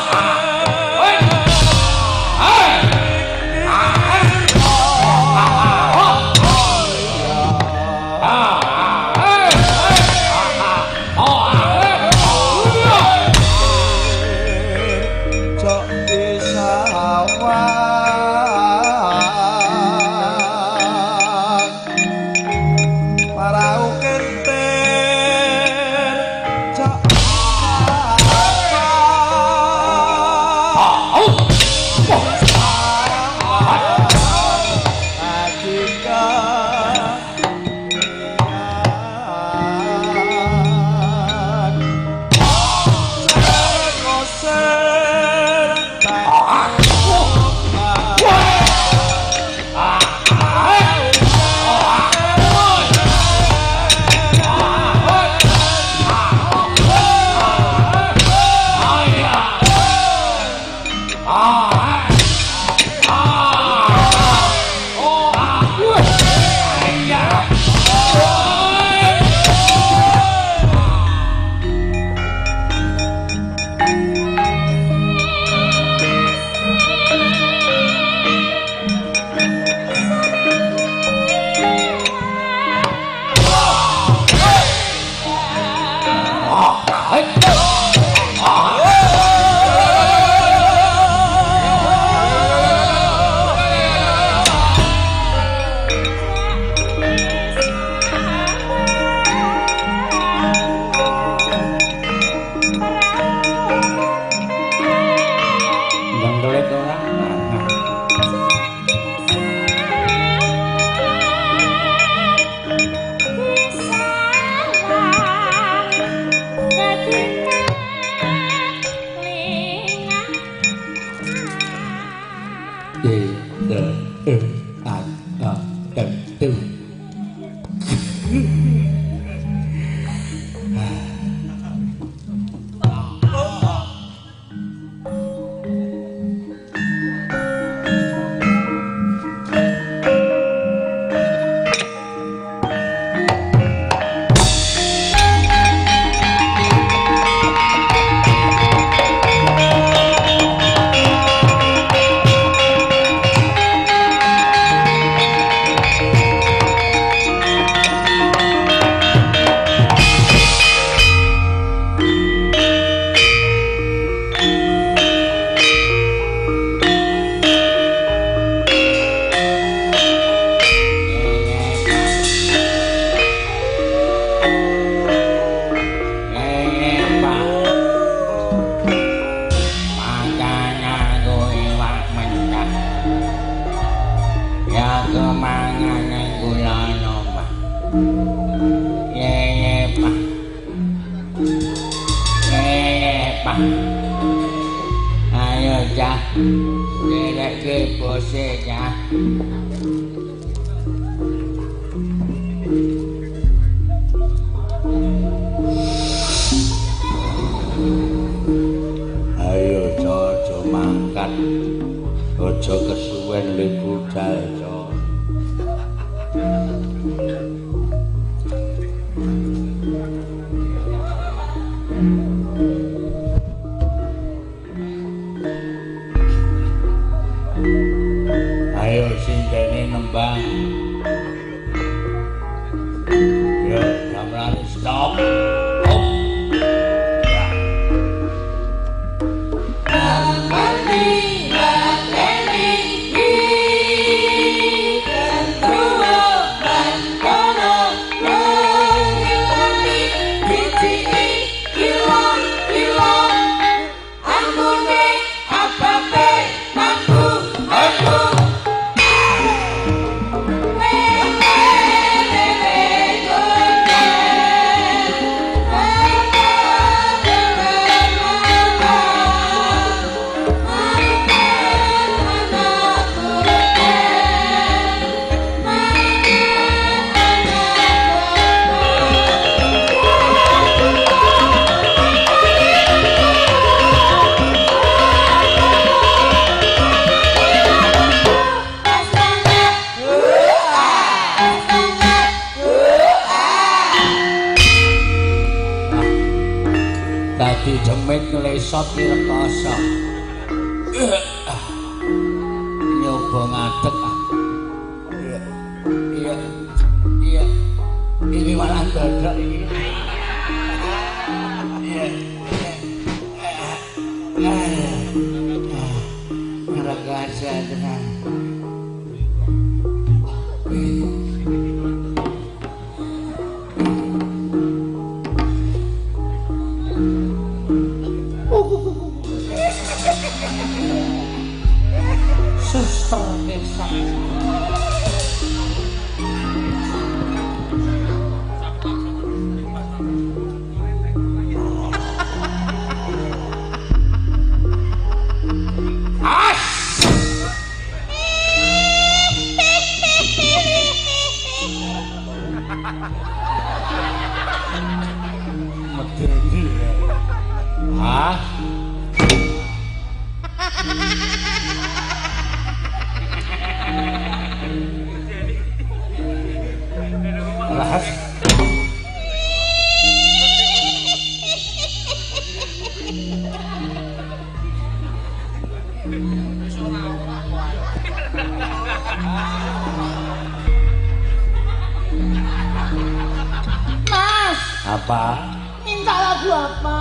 Ayo cah, derek ke bose cah. Ayo coco mangkat, ojo kesuwen le budal coco. Ayo sintene nembang. Yo, gamelan stop. Dadi demit nglesot rekoso. Nyoba ngadeg. Iya. Iya. Ini malah dodok iki. Iya. Ngerasa tenan. Suster desa. Medeni. Hah? Ras. Mas, Apa? minta lagu apa?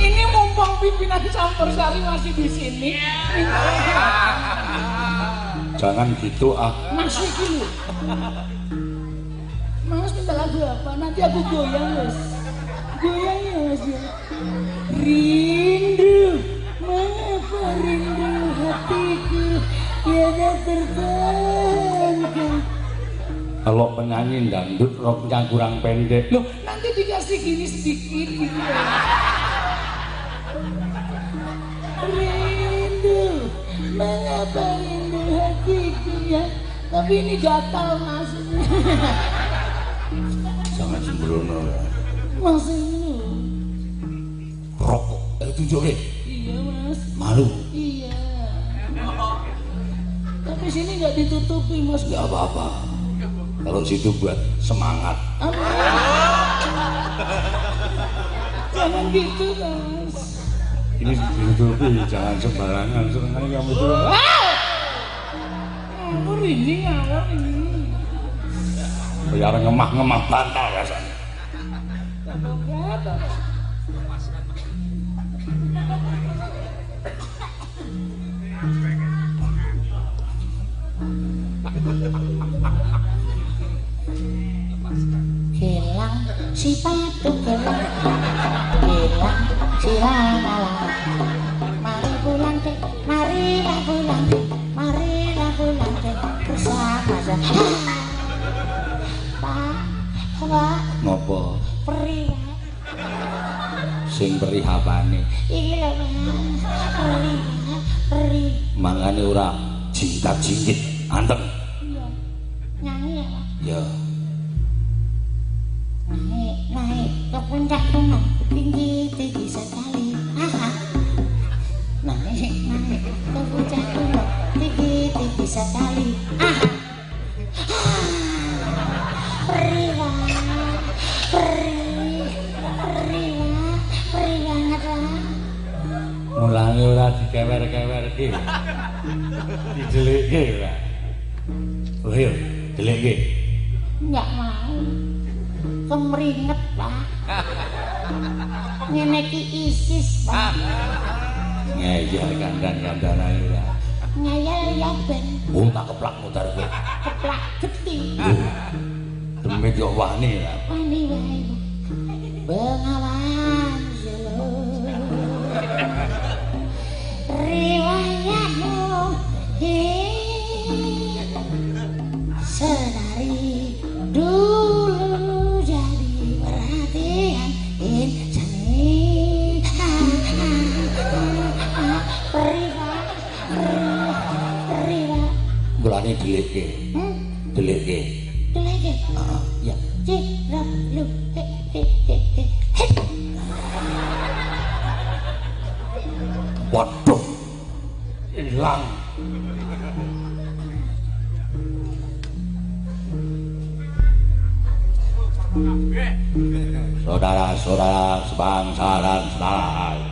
Ini mumpung pimpinan Campursari masih di sini. Jangan gitu ah. Masih dulu. Mas minta lagu apa? Nanti aku goyang, Mas. Goyang ya, Mas. Rindu, mengapa rindu hatiku tiada tertahankan. Kalau penyanyi dangdut roknya kurang pendek. Loh, nanti dikasih gini sedikit gitu. Rindu, mengapa rindu hatiku ya. Tapi ini gatal, Mas. Jangan sembrono ya. Mas ini. Rokok. Tunjuke. Iya, Mas. Malu. Iya. Tapi sini nggak ditutupi, Mas. Enggak apa-apa. Kalau situ buat semangat. Apa? Jangan gitu, Mas. Ini ditutupi, jangan sembarangan. Senang kamu tuh. Ngawur ini, ngawur ini. Biar ngemah-ngemah bantal rasanya. Hilang si patu hilang, hilang si lala. Mari pulang deh, marilah pulang deh, marilah pulang deh bersama saya. Pak, Ngopo? perih. Sing perih apane? Iki lho, perih, perih. Mangane ora jingkat-jingkit, anteng. Iya, nyanyi ya, Pak. Ya. Naik ke puncak gunung tinggi sekali. Naik ke puncak gunung tinggi sekali. Perih banget lah. Mulange ora dikewer-kewerke. Dijelikke ora. Oh iya, delekke. Nggak mau. Kemringet, Pak. Ngene ki ISIS, Pak. Ngeyel kandan-kandan ae ora. Ngeyel ya ben Tak keplak mutar kowe. keplak geti. Demit yo wani lah. Wani wae, Pak. Bengawan seluruh riwayatmu sedari dulu jadi perhatian insani. Perih. Mulane delekke. Delekke. Lagi. Ya. Cirap lu. Waduh. Hilang. Saudara-saudara sebangsa dan setanah